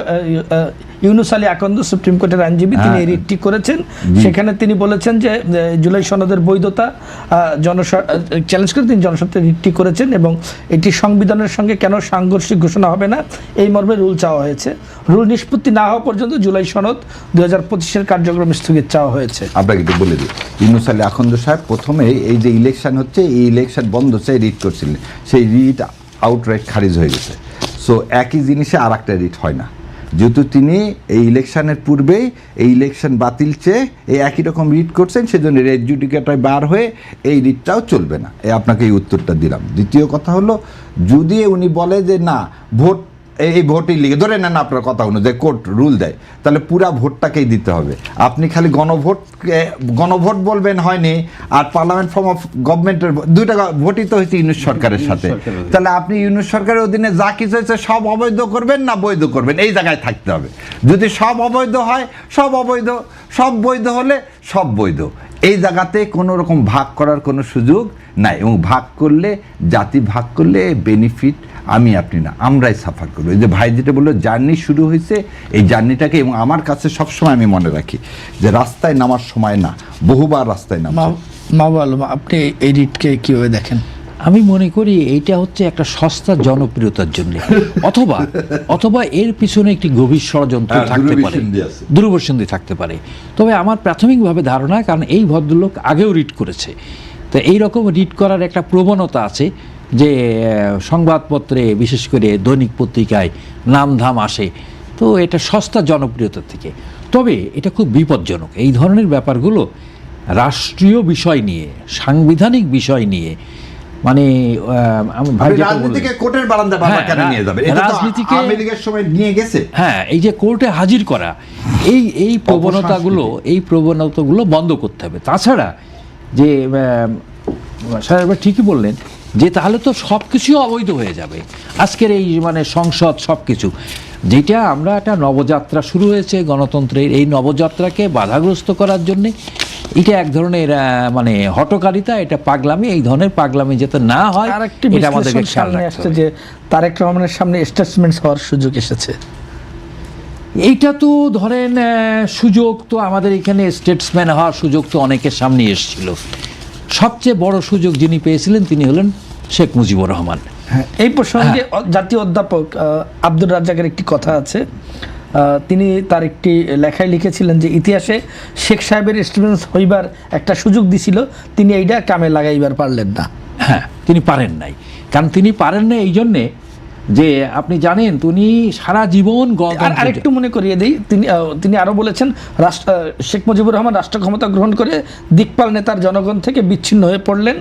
C: ইউনুস আলী আকন্দ সুপ্রিম কোর্টের আইনজীবী, তিনি এই রিটটি করেছেন। সেখানে তিনি বলেছেন যে জুলাই সনদের বৈধতা চ্যালেঞ্জ করে তিনি জনস্বার্থে রিটটি করেছেন, এবং এটি সংবিধানের সঙ্গে কেন সাংঘর্ষিক ঘোষণা হবে না, এই মর্মে রুল চাওয়া হয়েছে। রুল নিষ্পত্তি না হওয়া পর্যন্ত জুলাই সনদ 2025-এর কার্যক্রম স্থগিত চাওয়া হয়েছে।
A: আপনাকে একটু বলে দিই, ইউনুস আলী আকন্দ সাহেব প্রথমে এই যে ইলেকশন হচ্ছে, এই ইলেকশন বন্ধ চাই রিট করছিলেন, সেই রিট আউটরাইট খারিজ হয়ে গেছে। সো একই জিনিসে আর একটা রিট হয় না, যেহেতু তিনি এই ইলেকশনের পূর্বেই এই ইলেকশন বাতিল চেয়ে এই একই রকম রিট করছেন, সেজন্য রেড জুডিকেটায় বার হয়ে এই রিটটাও চলবে না। আপনাকে এই উত্তরটা দিলাম। দ্বিতীয় কথা হলো, যদি উনি বলে যে না ভোট, এই ভোটই লিখে ধরে নেন আপনার কথা অনুযায়ী কোর্ট রুল দেয়, তাহলে পুরা ভোটটাকেই দিতে হবে। আপনি খালি গণভোট বলবেন হয়নি, আর পার্লামেন্ট ফর্ম অফ গভর্নমেন্টের 2টা ভোটই তো হয়েছে ইউনুস সরকারের সাথে। তাহলে আপনি ইউনুস সরকারের অধীনে যা কিছু হয়েছে সব অবৈধ করবেন না বৈধ করবেন, এই জায়গায় থাকতে হবে। যদি সব অবৈধ হয় সব অবৈধ, সব বৈধ হলে সব বৈধ, এই জায়গাতে কোনো রকম ভাগ করার কোনো সুযোগ নাই, এবং ভাগ করলে, জাতি ভাগ করলে বেনিফিট আমি আপনি না, আমরাই সাফার করবো। এই যে ভাই যেটা বললো জার্নি শুরু হয়েছে, এই জার্নিটাকে, এবং আমার কাছে সবসময় আমি মনে রাখি যে রাস্তায় নামার সময় না, বহুবার রাস্তায় নামা।
C: মাহবুব আলম, আপনি এই রিটকে কীভাবে দেখেন?
B: আমি মনে করি এইটা হচ্ছে একটা সস্তা জনপ্রিয়তার জন্য, অথবা এর পিছনে একটি গভীর ষড়যন্ত্র থাকতে পারে, দূরদর্শী থাকতে পারে। তবে আমার প্রাথমিকভাবে ধারণা, কারণ এই ভদ্রলোক আগেও রিট করেছে, তো এইরকম রিট করার একটা প্রবণতা আছে যে সংবাদপত্রে, বিশেষ করে দৈনিক পত্রিকায় নামধাম আসে, তো এটা সস্তা জনপ্রিয়তার থেকে। তবে এটা খুব বিপজ্জনক, এই ধরনের ব্যাপারগুলো রাষ্ট্রীয় বিষয় নিয়ে, সাংবিধানিক বিষয় নিয়ে, মানে
A: রাজনীতিকে কোর্টের বারান্দায় বারবার কেন নিয়ে যাবে? এটা তো
B: রাজনীতিকে
A: আওয়ামী লীগের সময় নিয়ে গেছে।
B: হ্যাঁ, এই যে কোর্টে হাজির করা, এই প্রবণতাগুলো বন্ধ করতে হবে। তাছাড়া যে স্যার ঠিকই বললেন যে তাহলে তো সব কিছুই অবৈধ হয়ে যাবে, আজকের এই মানে সংসদ সব কিছু, যেটা আমরা একটা নবযাত্রা শুরু হয়েছে গণতন্ত্রের, এই নবযাত্রাকে বাধাগ্রস্ত করার জন্যে এটা এক ধরনের মানে হটকারিতা, এটা পাগলামি। এই ধরনের পাগলামি যাতে না হয় এটা আমাদেরকে খেয়াল রাখতে হবে।
C: যে তারেক রহমানের সামনে স্টেটসম্যান হওয়ার সুযোগ এসেছে,
B: এইটা তো ধরেন সুযোগ তো আমাদের এখানে স্টেটসম্যান হওয়ার সুযোগ তো অনেকের সামনে এসেছিল। সবচেয়ে বড় সুযোগ যিনি পেয়েছিলেন তিনি হলেন শেখ মুজিবুর রহমান।
C: এই প্রসঙ্গে জাতীয় অধ্যাপক আব্দুর রাজ্জাকের একটি কথা আছে, তিনি তার একটি লেখায় লিখেছিলেন যে ইতিহাসে শেখ সাহেবের স্টুডেন্টস হইবার একটা সুযোগ দিছিল, তিনি এইটা কামে লাগাইবার পারলেন না।
B: হ্যাঁ, তিনি পারেন নাই, কারণ তিনি পারেন না এই জন্যে যে আপনি জানেন তিনি সারা জীবন
C: আরেকটু মনে করিয়ে দিই, তিনি আরো বলেছেন শেখ মুজিবুর রহমান রাষ্ট্র ক্ষমতা গ্রহণ করে দিকপাল নেতার জনগণ থেকে বিচ্ছিন্ন হয়ে পড়লেন,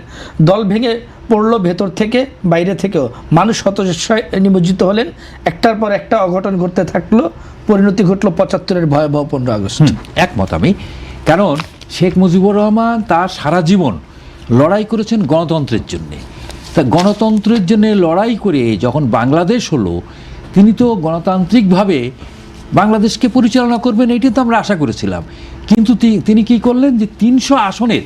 C: দল ভেঙে পড়লো ভেতর থেকে বাইরে থেকেও, মানুষ হতাশায় নিমজ্জিত হলেন, একটার পর একটা অঘটন ঘটতে থাকলো, পরিণতি ঘটলো ৭৫-এর ভয়াবহ ১৫ আগস্ট।
B: একমত আমি, কারণ শেখ মুজিবুর রহমান তার সারা জীবন লড়াই করেছেন গণতন্ত্রের জন্যে। তা গণতন্ত্রের জন্য লড়াই করে যখন বাংলাদেশ হলো, তিনি তো গণতান্ত্রিকভাবে বাংলাদেশকে পরিচালনা করবেন এটি তো আমরা আশা করেছিলাম। কিন্তু তিনি কি করলেন যে ৩০০ আসনের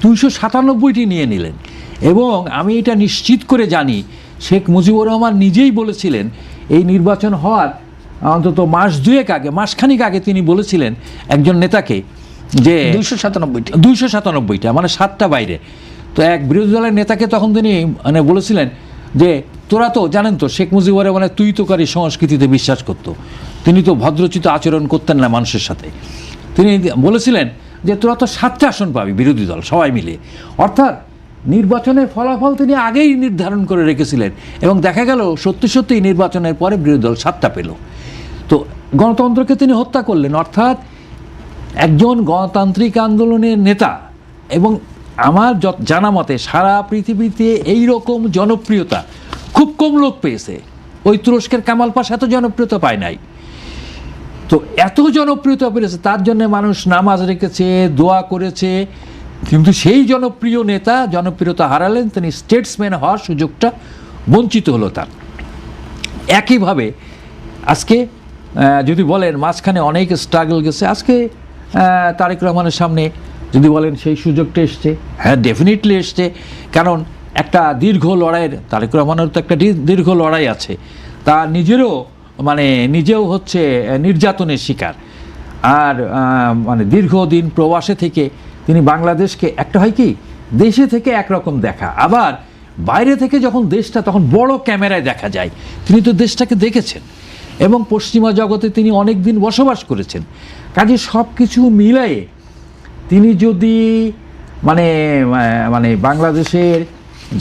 B: ২৯৭টি নিয়ে নিলেন। এবং আমি এটা নিশ্চিত করে জানি, শেখ মুজিবুর রহমান নিজেই বলেছিলেন এই নির্বাচন হওয়ার অন্তত মাসখানিক আগে তিনি বলেছিলেন একজন নেতাকে যে ২৯৭টা মানে ৭টা বাইরে। তো এক বিরোধী দলের নেতাকে তখন তিনি মানে বলেছিলেন যে তোরা তো জানেন তো শেখ মুজিবুর মানে তুই তোকারি সংস্কৃতিতে বিশ্বাস করত, তিনি তো ভদ্রচিত আচরণ করতেন না মানুষের সাথে। তিনি বলেছিলেন যে তোরা তো ৭টা আসন পাবি বিরোধী দল সবাই মিলে, অর্থাৎ নির্বাচনের ফলাফল তিনি আগেই নির্ধারণ করে রেখেছিলেন। এবং দেখা গেল সত্যি নির্বাচনের পরে বিরোধী দল 7টা পেল। তো গণতন্ত্রকে তিনি হত্যা করলেন, অর্থাৎ একজন গণতান্ত্রিক আন্দোলনের নেতা। এবং আমার জানা মতে সারা পৃথিবীতে এই রকম জনপ্রিয়তা খুব কম লোক পেয়েছে। ওই তুরস্কের কামাল পাশা এত জনপ্রিয়তা পায় নাই। তো এত জনপ্রিয়তা পেয়েছে, তার জন্য মানুষ নামাজ রেখেছে, দোয়া করেছে, কিন্তু সেই জনপ্রিয় নেতা জনপ্রিয়তা হারালেন, তিনি স্টেটসম্যান হওয়ার সুযোগটা বঞ্চিত হলো তার। একইভাবে আজকে যদি বলেন মাঝখানে অনেক স্ট্রাগল গেছে, আজকে তারেক রহমানের সামনে যদি বলেন সেই সুযোগটা এসছে, হ্যাঁ ডেফিনেটলি এসছে। কারণ একটা দীর্ঘ লড়াইয়ের, তারেক রহমানের তো একটা দীর্ঘ লড়াই আছে, তার নিজেও হচ্ছে নির্যাতনের শিকার। আর মানে দীর্ঘদিন প্রবাসে থেকে তিনি বাংলাদেশকে একটা হয় কি দেশে থেকে একরকম দেখা, আবার বাইরে থেকে যখন দেশটা তখন বড় ক্যামেরায় দেখা যায়। তিনি তো দেশটাকে দেখেছেন এবং পশ্চিমা জগতে তিনি অনেক দিন বসবাস করেছেন। কাজে সব কিছু মিলায়ে তিনি যদি মানে বাংলাদেশের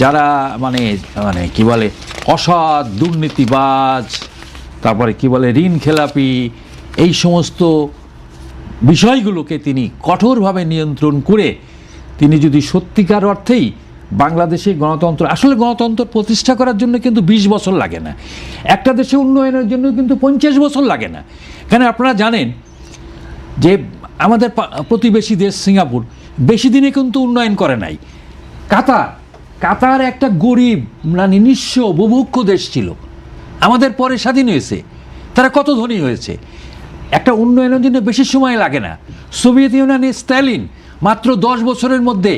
B: যারা মানে কি বলে অসৎ, দুর্নীতিবাজ, তারপরে কি বলে ঋণ খেলাপি, এই সমস্ত বিষয়গুলোকে তিনি কঠোরভাবে নিয়ন্ত্রণ করে তিনি যদি সত্যিকার অর্থেই বাংলাদেশে গণতন্ত্র প্রতিষ্ঠা করার জন্য কিন্তু ২০ বছর লাগে না, একটা দেশে উন্নয়নের জন্য কিন্তু ৫০ বছর লাগে না। কেন আপনারা জানেন যে আমাদের প্রতিবেশী দেশ সিঙ্গাপুর বেশি দিনে কিন্তু উন্নয়ন করে নাই। কাতার একটা গরিব নিঃস্ব বুভুক্ষ দেশ ছিল, আমাদের পরে স্বাধীন হয়েছে, তারা কত ধনী হয়েছে। একটা উন্নয়নের জন্য বেশি সময় লাগে না। সোভিয়েত ইউনিয়নে স্ট্যালিন মাত্র 10 বছরের মধ্যে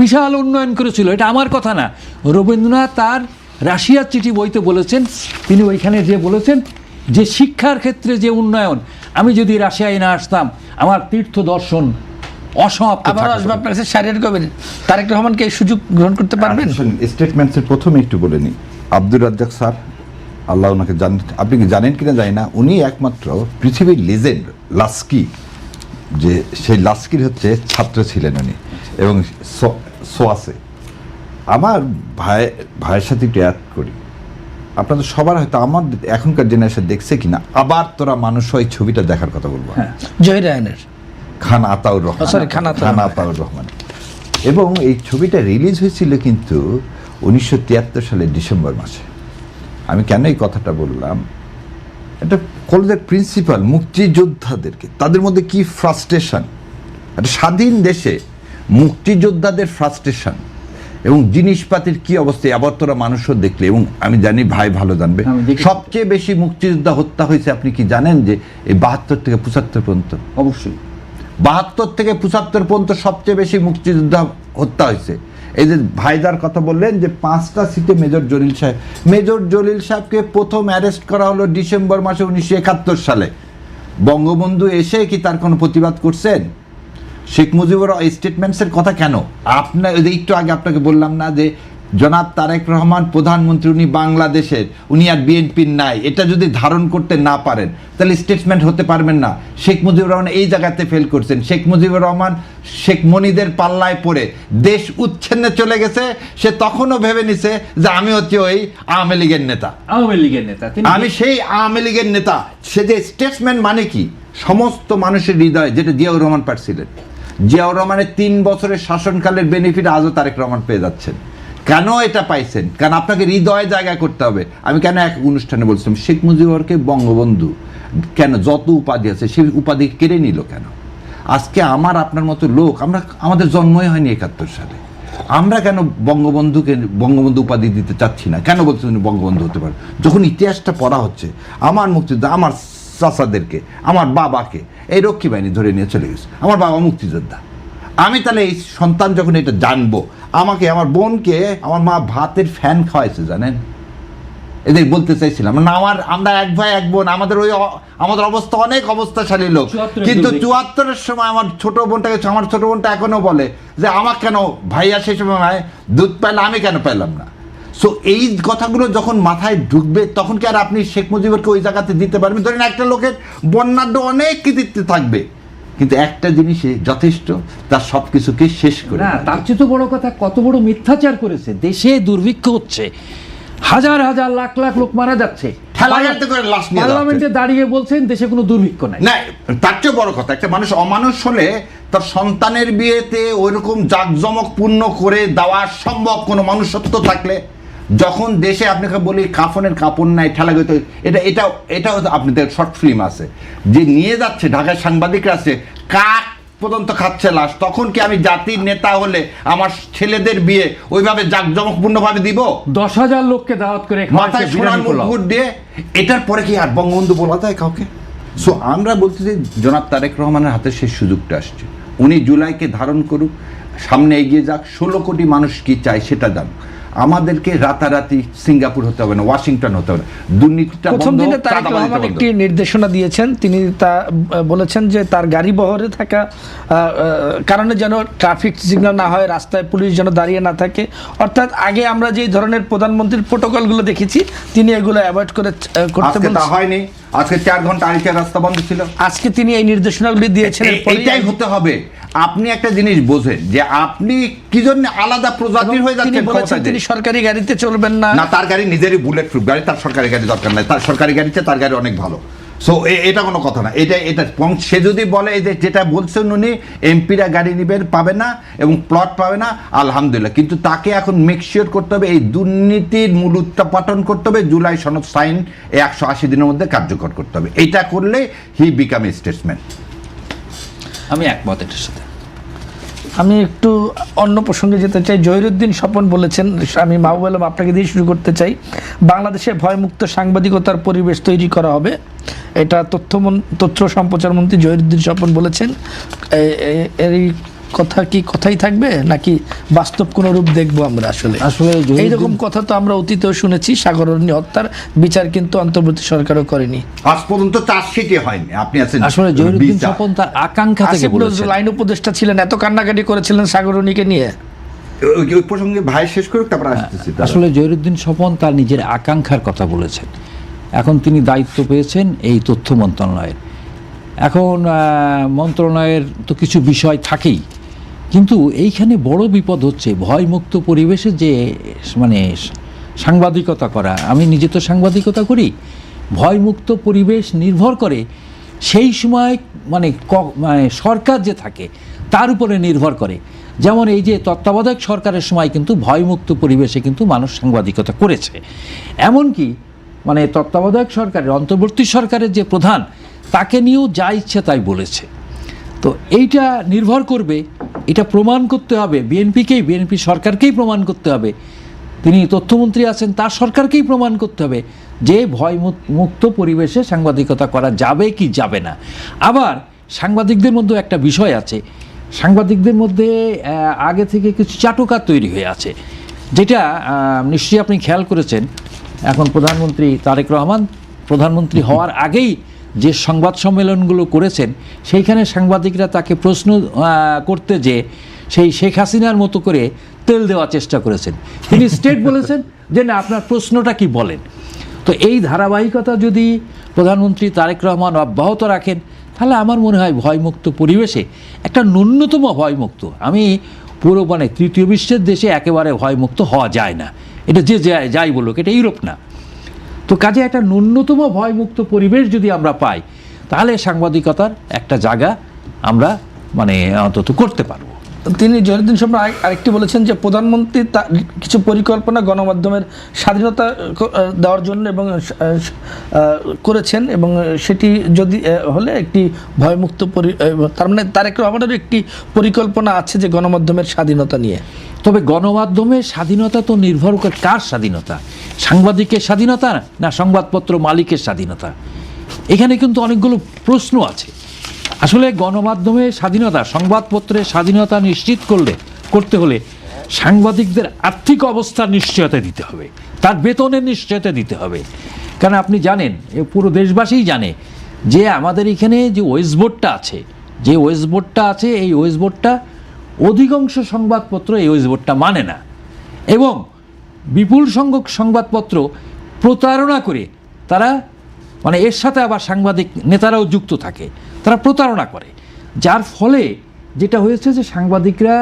B: বিশাল উন্নয়ন করেছিল, এটা আমার কথা না। রবীন্দ্রনাথ তার রাশিয়ার চিঠি বইতে বলেছেন, তিনি ওইখানে যে বলেছেন যে শিক্ষার ক্ষেত্রে যে উন্নয়ন, আমি যদি রাশিয়ায় না আসতাম আমার তীর্থ দর্শন অসমাপ্ত
C: আবার
B: থাকতো।
C: আসবে আপনার কাছে শাহরিয়ার কবির। তারেক রহমানকে এই সুযোগ গ্রহণ করতে পারবেন?
A: স্টেটমেন্টসের প্রথমে একটু বলে নিই, আব্দুর রাজ্জাক স্যার, আল্লাহ ওনাকে জানেন, আপনি কি জানেন কিনা জানি না, উনি একমাত্র পৃথিবীর লিজেন্ড লাস্কি, যে সেই লাস্কির হচ্ছে ছাত্র ছিলেন উনি, এবং সোয়াসে। আমার ভাইয়ের সাথে একটু অ্যাড করি, আপনাদের সবার হয়তো আমার এখনকার জেনারেশন দেখছে কিনা, আবার তোরা মানুষ হয় ছবিটা দেখার কথা বলবো,
C: জহির রায়হানের
A: খান আতাউর রহমান,
C: sorry, খান
A: আতাউর রহমান। এবং এই ছবিটা রিলিজ হয়েছিল কিন্তু 1973 সালের ডিসেম্বর মাসে। আমি কেন এই কথাটা বললাম, এটা কলেজের প্রিন্সিপাল মুক্তিযোদ্ধাদেরকে, তাদের মধ্যে কি ফ্রাস্ট্রেশন, একটা স্বাধীন দেশে মুক্তিযোদ্ধাদের ফ্রাস্ট্রেশন এবং জিনিসপাতির কি অবস্থা, আবার তোরা মানুষও দেখলে, এবং আমি জানি ভাই ভালো জানবে, সবচেয়ে বেশি মুক্তিযোদ্ধা হত্যা হয়েছে আপনি কি জানেন, যে এই 72 থেকে 75 পর্যন্ত,
B: অবশ্যই
A: 72 থেকে 75 পর্যন্ত সবচেয়ে বেশি মুক্তিযোদ্ধা হত্যা হয়েছে। এই যে ভাইদার কথা বললেন যে 5টা সিটে মেজর জলিল সাহেবকে প্রথম অ্যারেস্ট করা হলো ডিসেম্বর মাসে 1971 সালে। বঙ্গবন্ধু এসে কি তার কোনো প্রতিবাদ করছেন? শেখ মুজিবুর এই স্টেটমেন্টসের কথা কেন? আপনার একটু আগে আপনাকে বললাম না যে জনাব তারেক রহমান প্রধানমন্ত্রী, উনি বাংলাদেশের, উনি আর বিএনপির নাই, এটা যদি ধারণ করতে না পারেন তাহলে স্টেটমেন্ট হতে পারবেন না। শেখ মুজিবুর রহমান এই জায়গাতে ফেল করছেন। শেখ মুজিবুর রহমান শেখ মনিদের পাল্লায় পড়ে দেশ উচ্ছেন্নে চলে গেছে, সে তখনও ভেবে নিছে যে আমি হচ্ছে ওই আওয়ামী লীগের নেতা, আমি সেই আওয়ামী লীগের নেতা। সে যে স্টেটসম্যান মানে কি, সমস্ত মানুষের হৃদয়, যেটা জিয়াউর রহমান পাচ্ছিলেন, জিয়াউর রহমানের 3 বছরের শাসনকালের বেনিফিট আজও তারেক রহমান পেয়ে যাচ্ছেন। কেন এটা পাইছেন? কারণ আপনাকে হৃদয় জায়গা করতে হবে। আমি কেন এক অনুষ্ঠানে বলছিলাম, শেখ মুজিবুরকে বঙ্গবন্ধু কেন, যত উপাধি আছে সেই উপাধি কেড়ে নিল কেন? আজকে আমার আপনার মতো লোক, আমাদের জন্মই হয়নি 71 সালে, আমরা কেন বঙ্গবন্ধু উপাধি দিতে চাচ্ছি না? কেন বলছেন উনি বঙ্গবন্ধু হতে পারে? যখন ইতিহাসটা পড়া হচ্ছে, আমার মুক্তিযোদ্ধা, আমার চাচাদেরকে, আমার বাবাকে এই রক্ষী বাহিনী ধরে নিয়ে চলে গেছে, আমার বাবা মুক্তিযোদ্ধা। আমি তাহলে এই সন্তান যখন এটা জানবো, আমাকে, আমার বোনকে আমার মা ভাতের ফ্যান খাওয়াইছে জানেন, এদের বলতে চাইছিলাম না, আমরা এক ভাই এক বোন, আমাদের অবস্থা অনেক অবস্থাশালী লোক, কিন্তু 74-এর সময় আমার ছোট বোনটা এখনো বলে যে আমার কেন ভাইয়া সেই সময় দুধ পাইলে আমি কেন পাইলাম না। সো এই কথাগুলো যখন মাথায় ঢুকবে, তখন কি আর আপনি শেখ মুজিবুরকে ওই জায়গাতে দিতে পারবেন? ধরেন একটা লোকের বর্ণাঢ্য অনেক কৃতিত্ব থাকবে, কিন্তু একটা জিনিসে যথেষ্ট, তার সব কিছুকে শেষ করে।
B: না, তার চেয়ে তো বড় কথা, কত বড় মিথ্যাচার করেছে। দেশে দুর্ভিক্ষ হচ্ছে, হাজার হাজার লাখ লাখ লোক মারা যাচ্ছে, পার্লামেন্টে দাঁড়িয়ে বলছেন দেশে কোনো দুর্ভিক্ষ নাই।
A: না, তার চেয়ে বড় কথা, একটা মানুষ অমানুষ হলে তার সন্তানের বিয়েতে ওইরকম জাঁকজমকপূর্ণ করে দেওয়া সম্ভব কোনো মনুষ্যত্ব থাকলে? যখন দেশে আপনাকে বলি কাফনের কাপড় নাই, ঠেলা গেতে, এটাও আপনাদের শর্ট ফিল্ম আছে যে নিয়ে যাচ্ছে, ঢাকায় সাংবাদিকরা আছে, কাক পর্যন্ত খাচ্ছে লাশ, তখন কি আমি জাতির নেতা হলে আমার ছেলেদের বিয়ে ওইভাবে জাঁকজমকপূর্ণভাবে দিব?
B: 10,000 লোককে দাওয়াত করে
A: মাথায় সোনার মুকুট দিয়ে, এটার পরে কি আর বঙ্গবন্ধু বলা যায় কাউকে? সো আমরা বলছি যে জনাব তারেক রহমানের হাতে সেই সুযোগটা আসছে, উনি জুলাইকে ধারণ করুক, সামনে এগিয়ে যাক, 16 কোটি মানুষ কি চায় সেটা জানুক। আমাদেরকে রাতারাতি সিঙ্গাপুর হতে হবে না, ওয়াশিংটন হতে হবে না। দুর্নীতিটা
C: প্রথম দিনে তারেক রহমান একটি নির্দেশনা দিয়েছেন, তিনি তা বলেছেন যে তার গাড়ি বহরে থাকা কারণে যেন ট্রাফিক সিগন্যাল না হয়, রাস্তায় পুলিশ যেন দাঁড়িয়ে না থাকে। অর্থাৎ আগে আমরা যেই ধরনের প্রধানমন্ত্রীর প্রোটোকলগুলো দেখেছি, তিনি এগুলো অ্যাভয়েড করতে বলছেন।
A: হয়নি, আজকে 4 ঘন্টা আড়িটার রাস্তা বন্ধ ছিল,
C: আজকে তিনি এই নির্দেশনাগুলি দিয়েছেন।
A: এটাই হতে হবে। আপনি একটা জিনিস বোঝেন যে আপনি কি জন্য আলাদা প্রজাতির হয়ে যাচ্ছেন।
C: তিনি সরকারি গাড়িতে চলবেন না,
A: তার গাড়ি নিজেরই বুলেট প্রুফ গাড়ি, তার সরকারি গাড়ি দরকার নাই, তার সরকারি গাড়িতে তার গাড়ি অনেক ভালো। সো এটা কোনো কথা না। এটা সে যদি বলে এই যে যেটা বলছেন উনি, এমপিরা গাড়ি নিবেন, পাবে না এবং প্লট পাবে না, আলহামদুলিল্লাহ, কিন্তু তাকে এখন মেকশিওর করতে হবে, এই দুর্নীতির মূল উৎপাটন করতে হবে, জুলাই সনদ সাইন 180 দিনের মধ্যে কার্যকর করতে হবে। এটা করলে হি বিকাম এ স্টেটসম্যান।
B: আমি একমত এটার সাথে।
C: আমি একটু অন্য প্রসঙ্গে যেতে চাই। জহিরুদ্দিন স্বপন বলেছেন, আমি মাহবুব আলম আপনাকে দিয়ে শুরু করতে চাই, বাংলাদেশে ভয়মুক্ত সাংবাদিকতার পরিবেশ তৈরি করা হবে এটা তথ্য সম্প্রচার মন্ত্রী জহিরুদ্দিন স্বপন বলেছেন। এই কথা কি কথাই থাকবে নাকি বাস্তব কোনো রূপ দেখবো আমরা? আসলে এইরকম কথা তো আমরা অতীতেও শুনেছি। সাগররত্নী হত্যার বিচার কিন্তু অন্তর্বর্তী সরকারও করেনি,
A: আজ পর্যন্ত চার্জশিটই হয়নি। আপনি আছেন
B: আসলে জহিরুদ্দিন স্বপন তার আকাঙ্ক্ষা থেকে বলেছেন।
C: আইন উপদেষ্টা ছিলেন, এত কান্নাকাটি করেছিলেন সাগররত্নীকে নিয়ে।
A: ওই প্রসঙ্গে ভাই শেষ করুক, তারপর আসতেছি।
B: আসলে জহিরুদ্দিন স্বপন তার নিজের আকাঙ্ক্ষার কথা বলেছেন। এখন তিনি দায়িত্ব পেয়েছেন এই তথ্য মন্ত্রণালয়ের। এখন মন্ত্রণালয়ের তো কিছু বিষয় থাকেই, কিন্তু এইখানে বড় বিপদ হচ্ছে ভয়মুক্ত পরিবেশে যে মানে সাংবাদিকতা করা। আমি নিজে তো সাংবাদিকতা করি। ভয়মুক্ত পরিবেশ নির্ভর করে সেই সময় মানে সরকার যে থাকে তার উপরে নির্ভর করে। যেমন এই যে তত্ত্বাবধায়ক সরকারের সময় কিন্তু ভয়মুক্ত পরিবেশে কিন্তু মানুষ সাংবাদিকতা করেছে। এমনকি মানে তত্ত্বাবধায়ক সরকারের অন্তর্বর্তী সরকারের যে প্রধান, তাকে নিয়েও যা ইচ্ছে তাই বলেছে। তো এইটা নির্ভর করবে, এটা প্রমাণ করতে হবে বিএনপি সরকারকেই প্রমাণ করতে হবে। তিনি তথ্যমন্ত্রী আছেন, তার সরকারকেই প্রমাণ করতে হবে যে ভয় মুক্ত পরিবেশে সাংবাদিকতা করা যাবে কি যাবে না। আবার সাংবাদিকদের মধ্যে একটা বিষয় আছে, সাংবাদিকদের মধ্যে আগে থেকে কিছু চাটুকার তৈরি হয়ে আছে, যেটা নিশ্চয়ই আপনি খেয়াল করেছেন। এখন প্রধানমন্ত্রী তারেক রহমান প্রধানমন্ত্রী হওয়ার আগেই যে সংবাদ সম্মেলনগুলো করেছেন, সেইখানে সাংবাদিকরা তাকে প্রশ্ন করতে যে সেই শেখ হাসিনার মতো করে তেল দেওয়ার চেষ্টা করেছেন। তিনি স্টেট বলেছেন যে না, আপনার প্রশ্নটা কি বলেন। তো এই ধারাবাহিকতা যদি প্রধানমন্ত্রী তারেক রহমান অব্যাহত রাখেন, তাহলে আমার মনে হয় ভয়মুক্ত পরিবেশে একটা ন্যূনতম ভয়মুক্ত, আমি পুরো মানে তৃতীয় বিশ্বের দেশে একেবারে ভয়মুক্ত হওয়া যায় না, এটা যে যাই বলুক, এটা ইউরোপ না। তো কাজে একটা ন্যূনতম ভয়মুক্ত পরিবেশ যদি আমরা পাই, তাহলে সাংবাদিকতার একটা জায়গা আমরা মানে অন্তত করতে পারবো।
C: তিনি জহিরুদ্দিন স্বপন আরেকটি বলেছেন যে প্রধানমন্ত্রী কিছু পরিকল্পনা গণমাধ্যমের স্বাধীনতা দেওয়ার জন্য এবং করেছেন, এবং সেটি যদি হলে একটি ভয়মুক্ত তার মানে তারেক রহমানেরও একটি পরিকল্পনা আছে যে গণমাধ্যমের স্বাধীনতা নিয়ে।
B: তবে গণমাধ্যমের স্বাধীনতা তো নির্ভর করে কার স্বাধীনতা, সাংবাদিকের স্বাধীনতা না সংবাদপত্র মালিকের স্বাধীনতা? এখানে কিন্তু অনেকগুলো প্রশ্ন আছে। আসলে গণমাধ্যমের স্বাধীনতা, সংবাদপত্রের স্বাধীনতা নিশ্চিত করতে হলে সাংবাদিকদের আর্থিক অবস্থার নিশ্চয়তা দিতে হবে, তার বেতনের নিশ্চয়তা দিতে হবে। কারণ আপনি জানেন, পুরো দেশবাসীই জানে যে আমাদের এখানে যে ওয়েস্ট বোর্ডটা আছে, এই ওয়েস্ট বোর্ডটা অধিকাংশ সংবাদপত্র এই ওয়েস্ট বোর্ডটা মানে না, এবং বিপুল সংখ্যক সংবাদপত্র প্রতারণা করে তারা মানে এর সাথে আবার সাংবাদিক নেতারাও যুক্ত থাকে, তারা প্রতারণা করে। যার ফলে যেটা হয়েছে যে সাংবাদিকরা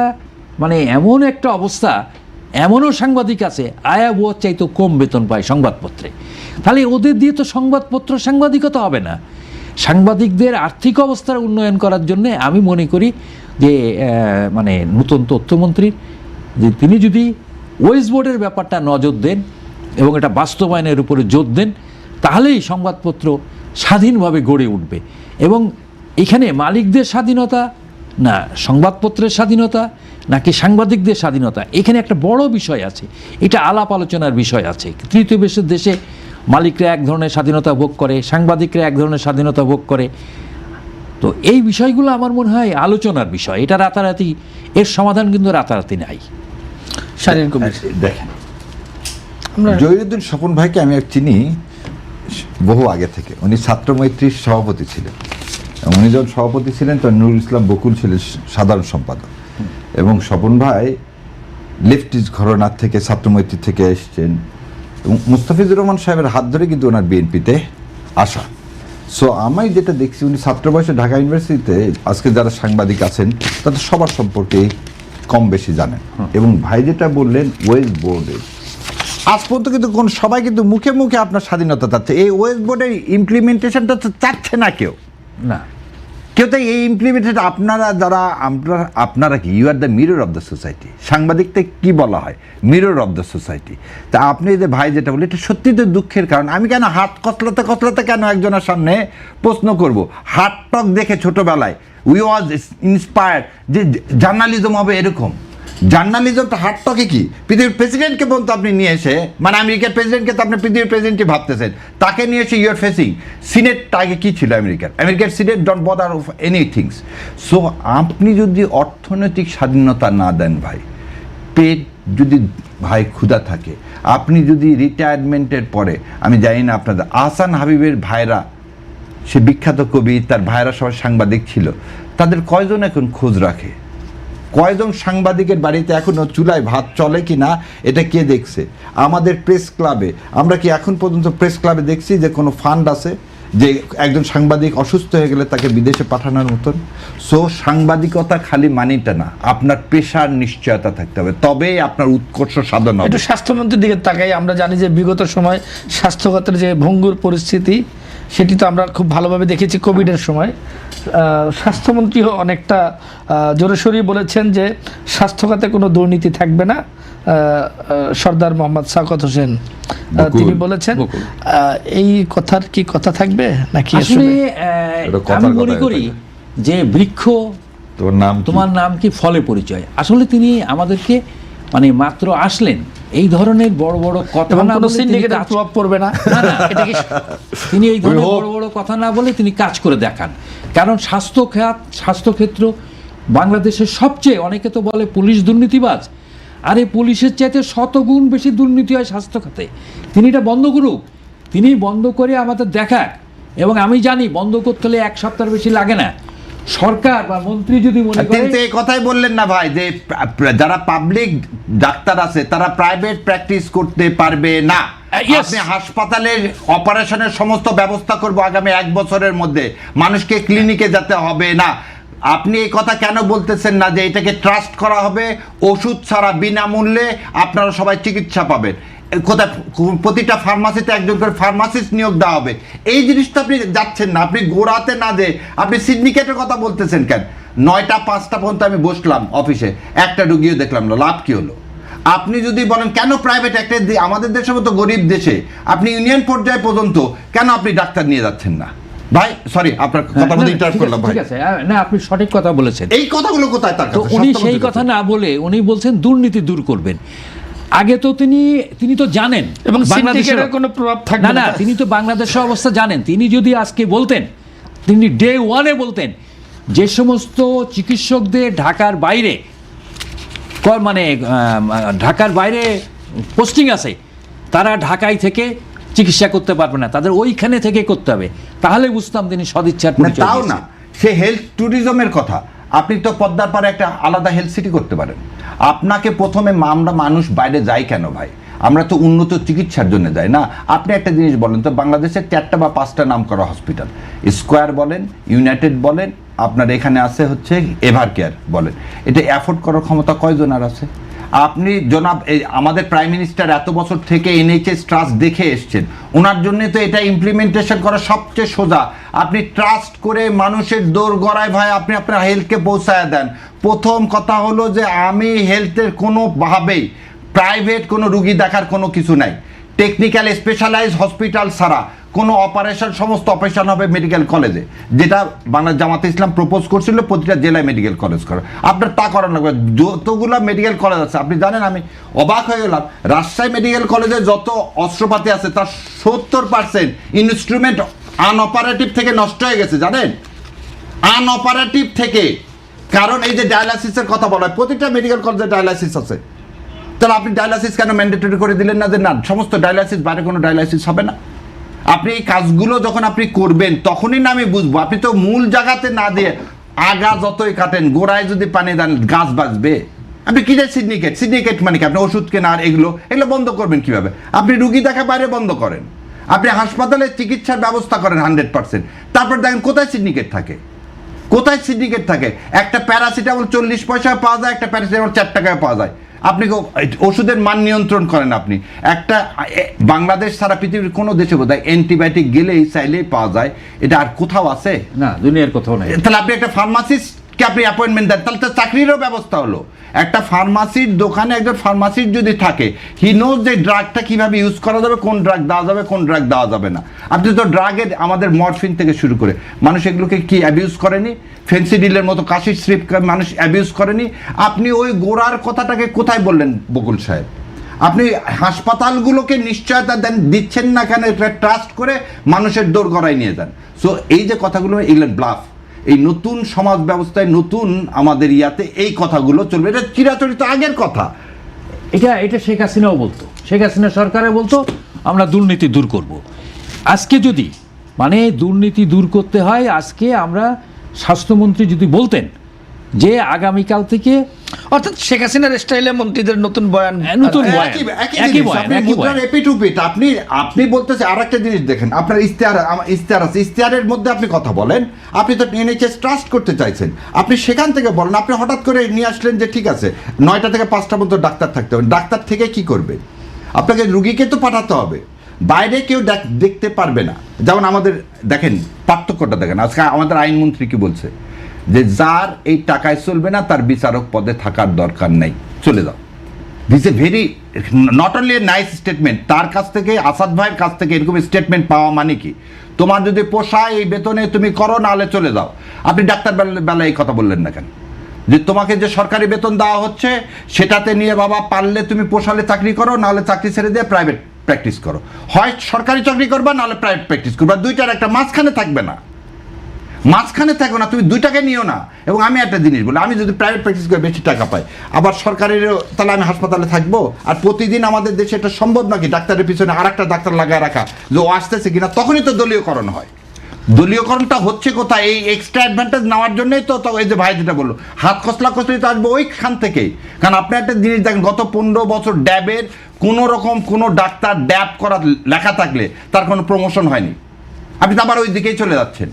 B: মানে এমন একটা অবস্থা, এমনও সাংবাদিক আছে আয়া বুয়ার চাইতেও কম বেতন পায় সংবাদপত্রে। তাহলে ওদের দিয়ে তো সাংবাদিকতা হবে না। সাংবাদিকদের আর্থিক অবস্থার উন্নয়ন করার জন্য আমি মনে করি যে মানে নতুন তথ্যমন্ত্রী যে তিনি যদি ওয়েস্ট বোর্ডের ব্যাপারটা নজর দেন এবং এটা বাস্তবায়নের উপরে জোর দেন, তাহলেই সংবাদপত্র স্বাধীনভাবে গড়ে উঠবে। এবং এখানে মালিকদের স্বাধীনতা না সংবাদপত্রের স্বাধীনতা নাকি সাংবাদিকদের স্বাধীনতা, এখানে একটা বড় বিষয় আছে, এটা আলাপ আলোচনার বিষয় আছে। তৃতীয় বিশ্বের দেশে মালিকরা এক ধরনের স্বাধীনতা ভোগ করে, সাংবাদিকরা এক ধরনের স্বাধীনতা ভোগ করে। তো এই বিষয়গুলো আমার মনে হয় আলোচনার বিষয়, এটা রাতারাতি এর সমাধান কিন্তু রাতারাতি নাই।
A: দেখেন, জহিরুদ্দিন স্বপন ভাইকে আমি চিনি বহু আগে থেকে। উনি ছাত্রমৈত্রীর সভাপতি ছিলেন, উনি যখন সভাপতি ছিলেন তখন নুরুল ইসলাম বকুল ছিলেন সাধারণ সম্পাদক, এবং স্বপন ভাই লেফটিস্ট ঘরানার থেকে ছাত্রমৈত্রী থেকে এসছেন, এবং মুস্তাফিজুর রহমান সাহেবের হাত ধরে কিন্তু ওনার বিএনপিতে আসা। সো আমি যেটা দেখছি, উনি ছাত্র বয়সে ঢাকা ইউনিভার্সিটিতে আজকে যারা সাংবাদিক আছেন তাদের সবার সম্পর্কে কম বেশি জানেন। এবং ভাই যেটা বললেন ওয়েস্ট বোর্ডে আজ পর্যন্ত কিন্তু সবাই কিন্তু মুখে মুখে আপনার স্বাধীনতা চাচ্ছে, এই ওয়েস্ট বোর্ডের ইমপ্লিমেন্টেশনটা চাচ্ছে না কেউ তো এই ইমপ্লিমেন্টেশন আপনারা কি you are the mirror of the society. সাংবাদিকটা কি বলা হয়, মিরর অফ দ্য সোসাইটি। তা আপনি যে ভাই যেটা বললেন, এটা সত্যি তো দুঃখের কারণ। আমি কেন হাত কচলাতে কেন একজনের সামনে প্রশ্ন করব? হাত টক দেখে ছোটবেলায় উই ওয়াজ ইন্সপায়ার্ড যে জার্নালিজম হবে এরকম, জার্নালিজমটা হার্ড টকে কি? পৃথিবীর প্রেসিডেন্টকে পর্যন্ত আপনি নিয়ে এসে, মানে আমেরিকার প্রেসিডেন্টকে তো আপনি পৃথিবীর প্রেসিডেন্টই ভাবতেছেন, তাকে নিয়ে এসে ইউর ফেসিং সিনেটটা আগে কী ছিল আমেরিকার senate don't bother of anythings. So আপনি যদি অর্থনৈতিক স্বাধীনতা না দেন ভাই, পেট যদি ভাই ক্ষুধা থাকে, আপনি যদি রিটায়ারমেন্টের পরে, আমি জানি না আপনাদের আহসান হাবিবের ভাইরা, সে বিখ্যাত কবি, তার ভাইরা সবাই সাংবাদিক ছিল, তাদের কয়জন এখন খোঁজ রাখে? কয়জন সাংবাদিকের বাড়িতে এখনও চুলায় ভাত চলে কি না এটা কে দেখছে? আমাদের প্রেস ক্লাবে, আমরা কি এখন পর্যন্ত প্রেস ক্লাবে দেখছি যে কোনো ফান্ড আছে যে একজন সাংবাদিক অসুস্থ হয়ে গেলে তাকে বিদেশে পাঠানোর মতন? সো সাংবাদিকতা খালি মানিটা না, আপনার পেশার নিশ্চয়তা থাকতে হবে, তবেই আপনার উৎকর্ষ সাধন হবে।
C: একটু স্বাস্থ্যমন্ত্রীর দিকে তাকাই, আমরা জানি যে বিগত সময় স্বাস্থ্যখাতের যে ভঙ্গুর পরিস্থিতি সেটি তো আমরা খুব ভালোভাবে দেখেছি কোভিডের সময়। স্বাস্থ্যমন্ত্রীও অনেকটা জোরে সরিয়ে বলেছেন যে স্বাস্থ্যখাতে কোনো দুর্নীতি থাকবে না। সর্দার মোহাম্মদ সাকত হোসেন তিনি বলেছেন, এই কথার কি কথা থাকবে নাকি?
B: আসলে আমি মনে করি যে বৃক্ষ তোমার নাম কি ফলে পরিচয়। আসলে তিনি আমাদেরকে মানে মাত্র আসলেন, এই ধরনের বড় বড় কথা না বলে
C: সিন্ডিকেটের প্রভাব পড়বে না, এটা কি
B: তিনি এই ধরনের বড় বড় কথা না বলে তিনি কাজ করে দেখান। কারণ স্বাস্থ্যক্ষেত্র বাংলাদেশের সবচেয়ে, অনেকে তো বলে পুলিশ দুর্নীতিবাজ, আর এই পুলিশের চাইতে শতগুণ বেশি দুর্নীতি হয় স্বাস্থ্য খাতে। তিনি এটা বন্ধ করুক, তিনি বন্ধ করে আমাদের দেখাক। এবং আমি জানি বন্ধ করতে হলে এক সপ্তাহের বেশি লাগে না। সরকার বা মন্ত্রী যদি মনে করে,
A: কিন্তু এই কথাই বললেন না ভাই যে যারা পাবলিক ডাক্তার আছে তারা প্রাইভেট প্র্যাকটিস করতে পারবে না। আপনি হাসপাতালের অপারেশনের সমস্ত ব্যবস্থা করব আগামী 1 বছরের মধ্যে, মানুষকে ক্লিনিকে যেতে হবে না। আপনি এই কথা কেন বলতেছেন না যে এটাকে ট্রাস্ট করা হবে, ওষুধ ছাড়া বিনামূল্যে আপনারা সবাই চিকিৎসা পাবেন? কোথায় প্রতিটা ফার্মাসিতে একজন করে ফার্মাসিস্ট নিয়োগ দেওয়া হবে। এই জিনিসটা আপনি যাচ্ছেন না, আপনি গোড়াতে না যে আপনি সিন্ডিকেটের কথা বলতেছেন কেন? 9টা 5টা পর্যন্ত আমি বসলাম অফিসে, একটা রুগীও দেখলাম না, লাভ কি হলো? আপনি যদি বলেন কেন প্রাইভেট, একটা আমাদের দেশের মতো গরিব দেশে আপনি ইউনিয়ন পর্যায়ে পর্যন্ত কেন আপনি ডাক্তার নিয়ে যাচ্ছেন না? ভাই সরি, আপনার কথা বলতে ইন্টারাপ্ট করলাম ভাই।
B: ঠিক আছে, না আপনি সঠিক কথা বলেছেন।
A: এই কথাগুলো কোথায় তার
B: তো উনি সেই কথা না বলে উনি বলছেন দুর্নীতি দূর করবেন। আগে তো তিনি তো জানেন
C: এবং সিন্ডিকেটের কোনো প্রভাব থাকবে
B: না, তিনি তো বাংলাদেশের অবস্থা জানেন। তিনি যদি আজকে বলতেন, তিনি ডে 1-এ বলতেন যে সমস্ত চিকিৎসকদের ঢাকার বাইরে ঢাকার বাইরে পোস্টিং আছে, তারা ঢাকায় থেকে চিকিৎসা করতে পারবে না, তাদের ওইখানে থেকে করতে হবে, তাহলে বুঝতাম তিনি সদিচ্ছার পরিচয়।
A: তাও না, সে হেলথ ট্যুরিজমের কথা। আপনি তো পদ্মার পারে একটা আলাদা হেলথ সিটি করতে পারেন। আপনাকে প্রথমে আমরা মানুষ বাইরে যাই কেন ভাই? আমরা তো উন্নত চিকিৎসার জন্য যাই না। আপনি একটা জিনিস বলেন তো, বাংলাদেশের 4টা বা 5টা নাম করা হসপিটাল, স্কোয়ার বলেন, ইউনাইটেড বলেন, আপনার এখানে আছে হচ্ছে এভার কেয়ার বলেন, এটা অ্যাফোর্ড করার ক্ষমতা কয়জনের আছে? আপনি জনাব আমাদের প্রাইম মিনিস্টার এত বছর থেকে NHS ট্রাস্ট দেখে এসছেন, ওনার জন্য তো এটা ইমপ্লিমেন্টেশন করা সবচেয়ে সোজা। আপনি ট্রাস্ট করে মানুষের দৌড় গড়ায় ভাই আপনি আপনার হেলথকে পৌঁছায় দেন। প্রথম কথা হলো যে আমি হেলথের কোনোভাবেই প্রাইভেট কোনো রুগী দেখার কোনো কিছু নাই। টেকনিক্যাল স্পেশালাইজ হসপিটাল ছাড়া কোনো অপারেশন, সমস্ত অপারেশন হবে মেডিকেল কলেজে, যেটা বাংলা জামাতে ইসলাম প্রপোজ করছিল প্রতিটা জেলায় মেডিকেল কলেজ করা। আপনার তা করার লাগবে। যতগুলো মেডিকেল কলেজ আছে আপনি জানেন, আমি অবাক হয়ে গেলাম, রাজশাহী মেডিকেল কলেজে যত অস্ত্রপাতি আছে তার 70% ইনস্ট্রুমেন্ট আনঅপারেটিভ থেকে নষ্ট হয়ে গেছে, জানেন? আনঅপারেটিভ থেকে। কারণ এই যে ডায়ালাইসিসের কথা বলা হয়, প্রতিটা মেডিকেল কলেজে ডায়ালাইসিস আছে, তাহলে আপনি ডায়ালাইসিস কেন ম্যান্ডেটরি করে দিলেন না যে না সমস্ত ডায়ালাইসিস, বাইরে কোনো ডায়ালাইসিস হবে না? আপনি এই কাজগুলো যখন আপনি করবেন তখনই না আমি বুঝবো। আপনি তো মূল জায়গাতে না দিয়ে আগা যতই কাটেন, গোড়ায় যদি পানি দেন গাছ বাঁচবে? আপনি কি যায় সিন্ডিকেট মানে কি? আপনি ওষুধ কেনা আর এগুলো বন্ধ করবেন কিভাবে? আপনি রুগী দেখা বাইরে বন্ধ করেন, আপনি হাসপাতালে চিকিৎসার ব্যবস্থা করেন 100%, তারপর দেখেন কোথায় সিন্ডিকেট থাকে? কোথায় সিন্ডিকেট থাকে? একটা প্যারাসিটামল 40 পয়সায় পাওয়া যায়, একটা প্যারাসিটামল 4 টাকায় পাওয়া যায়। আপনি ওষুধের মান নিয়ন্ত্রণ করেন। আপনি একটা বাংলাদেশ সারা পৃথিবীর কোনো দেশে বোধহয় অ্যান্টিবায়োটিক গেলেই চাইলেই পাওয়া যায়, এটা আর কোথাও আছে?
B: না, দুনিয়ার কোথাও নাই।
A: তাহলে আপনি একটা ফার্মাসিস্ট
D: আজকে আপনি অ্যাপয়েন্টমেন্ট দেন, তাহলে তো চাকরিরও ব্যবস্থা হলো। একটা ফার্মাসির দোকানে একজন ফার্মাসির যদি থাকে, হি নোজ যে ড্রাগটা কিভাবে ইউজ করা যাবে, কোন ড্রাগ দেওয়া যাবে, কোন ড্রাগ দেওয়া যাবে না। আপনি তো ড্রাগের আমাদের মরফিন থেকে শুরু করে মানুষ এগুলোকে কি অ্যাবিউজ করেনি? ফেন্সিডিলের মতো কাশির স্ট্রিপ মানুষ অ্যাবিউজ করেনি? আপনি ওই গোড়ার কথাটাকে কোথায় বললেন বকুল সাহেব? আপনি হাসপাতালগুলোকে নিশ্চয়তা দেন, দিচ্ছেন না কেন? ট্রাস্ট করে মানুষের দৌড় গড়ায় নিয়ে যান। সো এই যে কথাগুলো, এগুলো ব্লাফ। এই নতুন সমাজ ব্যবস্থায় নতুন আমাদের ইয়াতে এই কথাগুলো চলবে, এটা চিরাচরিত আগের কথা।
B: এটা শেখ হাসিনাও বলতো, শেখ হাসিনা সরকারে বলতো আমরা দুর্নীতি দূর করব। আজকে যদি মানে দুর্নীতি দূর করতে হয়, আজকে আমরা স্বাস্থ্যমন্ত্রী যদি বলতেন যে আগামীকাল থেকে,
C: অর্থাৎ শেখ হাসিনার স্টাইলে মন্ত্রীদের নতুন বয়ান,
B: নতুন বয়ান,
D: একই বয়ান, আপনি মুদ্রার এপিটুপিট। আপনি বলতেছে আরেকটা জিনিস দেখেন, আপনার ইশতেহার আছে, ইশতেহারের মধ্যে আপনি কথা বলেন, আপনি তো NHS ট্রাস্ট করতে চাইছেন, আপনি সেখান থেকে বলেন। আপনি হঠাৎ করে নিয়ে আসলেন যে ঠিক আছে 9টা থেকে 5টা পর্যন্ত ডাক্তার থাকতে হবে। ডাক্তার থেকে কি করবে? আপনাকে রুগীকে তো পাঠাতে হবে, বাইরে কেউ দেখতে পারবে না। যেমন আমাদের দেখেন পার্থক্যটা দেখেন, আজকে আমাদের আইনমন্ত্রী কি বলছে যে যার এই টাকায় চলবে না তার বিচারক পদে থাকার দরকার নেই, চলে যাও। This a very not only a nice statement. তার কাছ থেকে, আসাদ ভাইয়ের কাছ থেকে এরকম স্টেটমেন্ট পাওয়া মানে কি? তোমার যদি পোষায় এই বেতনে তুমি করো, নাহলে চলে যাও। আপনি ডাক্তার বেলায় এই কথা বললেন না কেন? যে তোমাকে যে সরকারি বেতন দেওয়া হচ্ছে সেটাতে নিয়ে বাবা পারলে তুমি পোষালে চাকরি করো, নাহলে চাকরি ছেড়ে দিয়ে প্রাইভেট প্র্যাকটিস করো। হয় সরকারি চাকরি করবা, নাহলে প্রাইভেট প্র্যাকটিস করবা, দুইটার একটা মাঝখানে থাকবে না। মাঝখানে থাকো না, তুমি দুইটাকে নিও না। এবং আমি একটা জিনিস বলি, আমি যদি প্রাইভেট প্র্যাকটিস করে বেশি টাকা পাই, আবার সরকারেরও, তাহলে আমি হাসপাতালে থাকবো? আর প্রতিদিন আমাদের দেশে এটা সম্ভব নাকি ডাক্তারের পিছনে আর একটা ডাক্তার লাগায় রাখা, যে ও আসতেছে কিনা? তখনই তো দলীয়করণ হয়। দলীয়করণটা হচ্ছে কোথায়? এই এক্সট্রা অ্যাডভান্টেজ নেওয়ার জন্যই তো এই যে ভাই যেটা বললো, হাত খসলা খসলি তো আসবে ওইখান থেকেই। কারণ আপনি একটা জিনিস দেখেন, গত 15 বছর ড্যাবের কোনো রকম কোনো ডাক্তার ড্যাব করা লেখা থাকলে তার কোনো প্রমোশন হয়নি। আপনি তো আবার ওই দিকেই চলে যাচ্ছেন।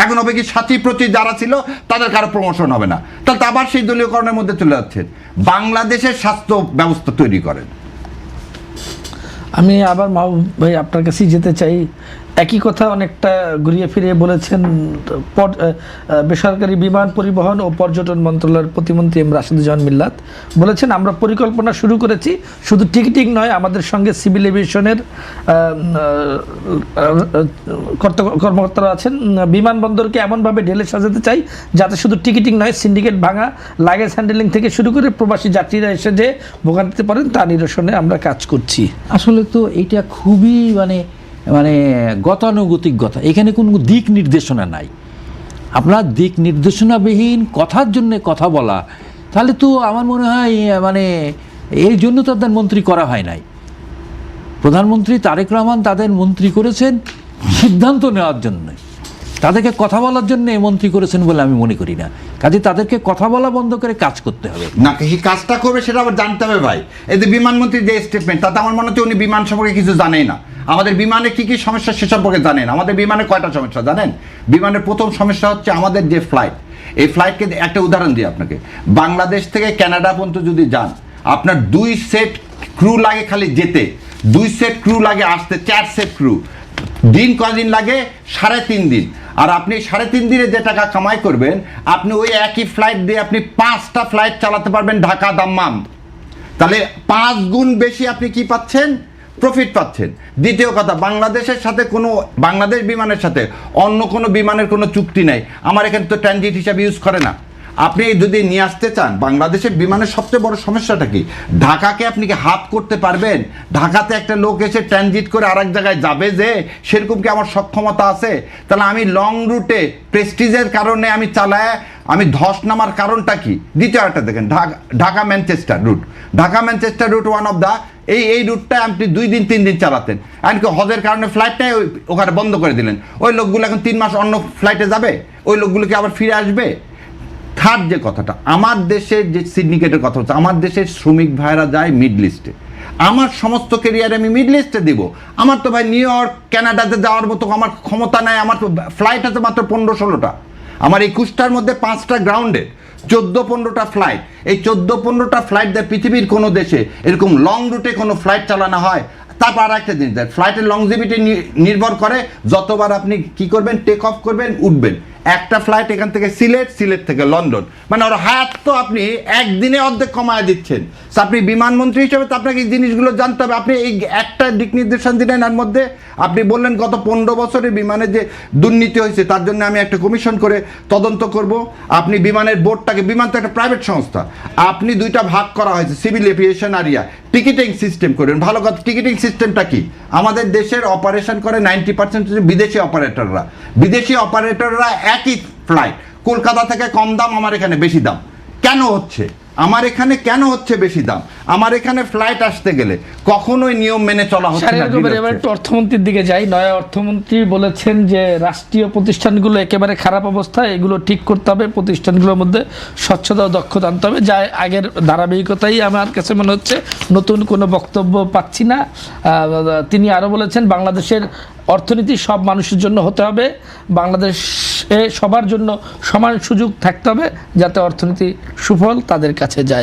D: এখন হবে কি, সাথী প্রতি যারা ছিল তাদের কারো প্রমোশন হবে না, তাহলে তো আবার সেই দলীয়করণের মধ্যে চলে যাচ্ছেন। বাংলাদেশের স্বাস্থ্য ব্যবস্থা তৈরি করেন।
C: আমি আবার মাহবুব ভাই আপনার কাছেই যেতে চাই। একই কথা অনেকটা ঘুরিয়ে ফিরিয়ে বলেছেন বেসরকারি বিমান পরিবহন ও পর্যটন মন্ত্রণালয়ের প্রতিমন্ত্রী রাশেদুজ্জামান মিল্লাত। বলেছেন আমরা পরিকল্পনা শুরু করেছি, শুধু টিকিটিং নয়, আমাদের সঙ্গে সিভিল এভিয়েশনের কর্মকর্তারা আছেন। বিমানবন্দরকে এমনভাবে ঢেলে সাজাতে চাই যাতে শুধু টিকিটিং নয়, সিন্ডিকেট ভাঙা, লাগেজ হ্যান্ডেলিং থেকে শুরু করে প্রবাসী যাত্রীরা এসে যে ভোগান্তিতে পারেন তা নিরসনে আমরা কাজ করছি।
B: আসলে তো এটা খুবই মানে গতানুগতিক কথা, এখানে কোনো দিক নির্দেশনা নাই। আপনার দিক নির্দেশনাবিহীন কথার জন্য কথা বলা, তাহলে তো আমার মনে হয় মানে এই জন্য তাদের মন্ত্রী করা হয় নাই। প্রধানমন্ত্রী তারেক রহমান তাদের মন্ত্রী করেছেন সিদ্ধান্ত নেওয়ার জন্য, তাদেরকে কথা বলার জন্য মন্ত্রী করেছেন বলে আমি মনে করি না। কাজে তাদেরকে কথা বলা বন্ধ করে কাজ করতে হবে।
D: না, কি কাজটা করবে সেটা আবার জানতে হবে ভাই। এই যে বিমানমন্ত্রীর যে স্টেটমেন্ট, তাতে আমার মনে হচ্ছে উনি বিমান সম্পর্কে কিছু জানেই না। আমাদের বিমানে কি কি সমস্যা সে সম্পর্কে জানেন। আমাদের বিমানে কয়টা সমস্যা জানেন? বিমানের প্রথম সমস্যা হচ্ছে আমাদের যে ফ্লাইট, এই ফ্লাইটকে একটা উদাহরণ দিই আপনাকে। বাংলাদেশ থেকে কানাডা পর্যন্ত যদি যান, আপনার 2 সেট ক্রু লাগে খালি যেতে, 2 সেট ক্রু লাগে আসতে, 4 সেট ক্রু। দিন কদিন লাগে? 3.5 দিন। আর আপনি 3.5 দিনে যে টাকা কামাই করবেন, আপনি ওই একই ফ্লাইট দিয়ে আপনি 5টা ফ্লাইট চালাতে পারবেন ঢাকা দাম্মাম। তাহলে 5 গুণ বেশি আপনি কি পাচ্ছেন? প্রফিট পাচ্ছেন। দ্বিতীয় কথা, বাংলাদেশের সাথে কোনো, বাংলাদেশ বিমানের সাথে অন্য কোনো বিমানের কোনো চুক্তি নেই। আমার এখানে তো ট্রানজিট হিসাবে ইউজ করে না। আপনি যদি নিয়ে আসতে চান, বাংলাদেশের বিমানের সবচেয়ে বড় সমস্যাটা কি? ঢাকাকে আপনি কি হাত করতে পারবেন? ঢাকাতে একটা লোক এসে ট্রানজিট করে আরেক জায়গায় যাবে, যে সেরকম কি আমার সক্ষমতা আছে? তাহলে আমি লং রুটে প্রেস্টিজের কারণে আমি চালায় আমি ধস নামার কারণটা কি? দ্বিতীয় একটা দেখেন, Dhaka Manchester route, Dhaka Manchester route one of the এই রুটটা আপনি 2 দিন 3 দিন চালাতেন, এমনকি হজের কারণে ফ্লাইটটাই ওখানে বন্ধ করে দিলেন। ওই লোকগুলো এখন 3 মাস অন্য ফ্লাইটে যাবে, ওই লোকগুলোকে আবার ফিরে আসবে। থার্ড যে কথাটা, আমার দেশের যে সিন্ডিকেটের কথা হচ্ছে, আমার দেশের শ্রমিক ভাইরা যায় মিডল ইস্টে। আমার সমস্ত ক্যারিয়ারে আমি মিডল ইস্টে দিব। আমার তো ভাই নিউ ইয়র্ক কানাডাতে যাওয়ার মতো আমার ক্ষমতা নাই। আমার তো ফ্লাইট আছে মাত্র 15-16টা। আমার 21টার মধ্যে 5টা গ্রাউন্ডেড, 14-15টা ফ্লাইট। এই 14-15টা ফ্লাইট দেয় পৃথিবীর কোনো দেশে এরকম লং রুটে কোনো ফ্লাইট চালানো হয়। তারপর আর একটা জিনিস দেয়, ফ্লাইটের লংজিভিটি নির্ভর করে যতবার আপনি কি করবেন, টেক অফ করবেন, উঠবেন। একটা ফ্লাইট এখান থেকে সিলেট, সিলেট থেকে লন্ডন, মানে ওর হায়াত তো আপনি একদিনে অর্ধেক কমায় দিচ্ছেন। So আপনি বিমানমন্ত্রী হিসেবে তো আপনাকে এই জিনিসগুলো জানতে হবে। আপনি এই একটা দিক নির্দেশন দিলেন, এর মধ্যে আপনি বললেন গত 15 বছরে বিমানে যে দুর্নীতি হয়েছে তার জন্য আমি একটা কমিশন করে তদন্ত করব। আপনি বিমানের বোর্ডটাকে, বিমান তো একটা প্রাইভেট সংস্থা, আপনি দুইটা ভাগ করা হয়েছে, civil aviation area, ticketing system করবেন। ভালো কথা, টিকিটিং সিস্টেমটা কি? আমাদের দেশের অপারেশন করে 90% বিদেশি অপারেটররা। বিদেশি অপারেটররা একই ফ্লাইট, কলকাতা থেকে কম দাম, আমার এখানে বেশি দাম কেন হচ্ছে? আমার এখানে কেন হচ্ছে বেশি দাম? আমার এখানে ফ্লাইট আসতে গেলে কখনোই নিয়ম মেনে চলা হচ্ছে না।
C: এবার একটু অর্থমন্ত্রীর দিকে যাই। নয়া অর্থমন্ত্রী বলেছেন যে রাষ্ট্রীয় প্রতিষ্ঠানগুলো একেবারে খারাপ অবস্থায়, এগুলো ঠিক করতে হবে, প্রতিষ্ঠানগুলোর মধ্যে স্বচ্ছতা ও দক্ষতা আনতে হবে। যা আগের ধারাবাহিকতাই আমার কাছে মনে হচ্ছে, নতুন কোনো বক্তব্য পাচ্ছি না। তিনি আরও বলেছেন বাংলাদেশের অর্থনীতি সব মানুষের জন্য হতে হবে, বাংলাদেশে সবার জন্য সমান সুযোগ থাকতে হবে, যাতে অর্থনীতি সুফল তাদের কাছে যায়।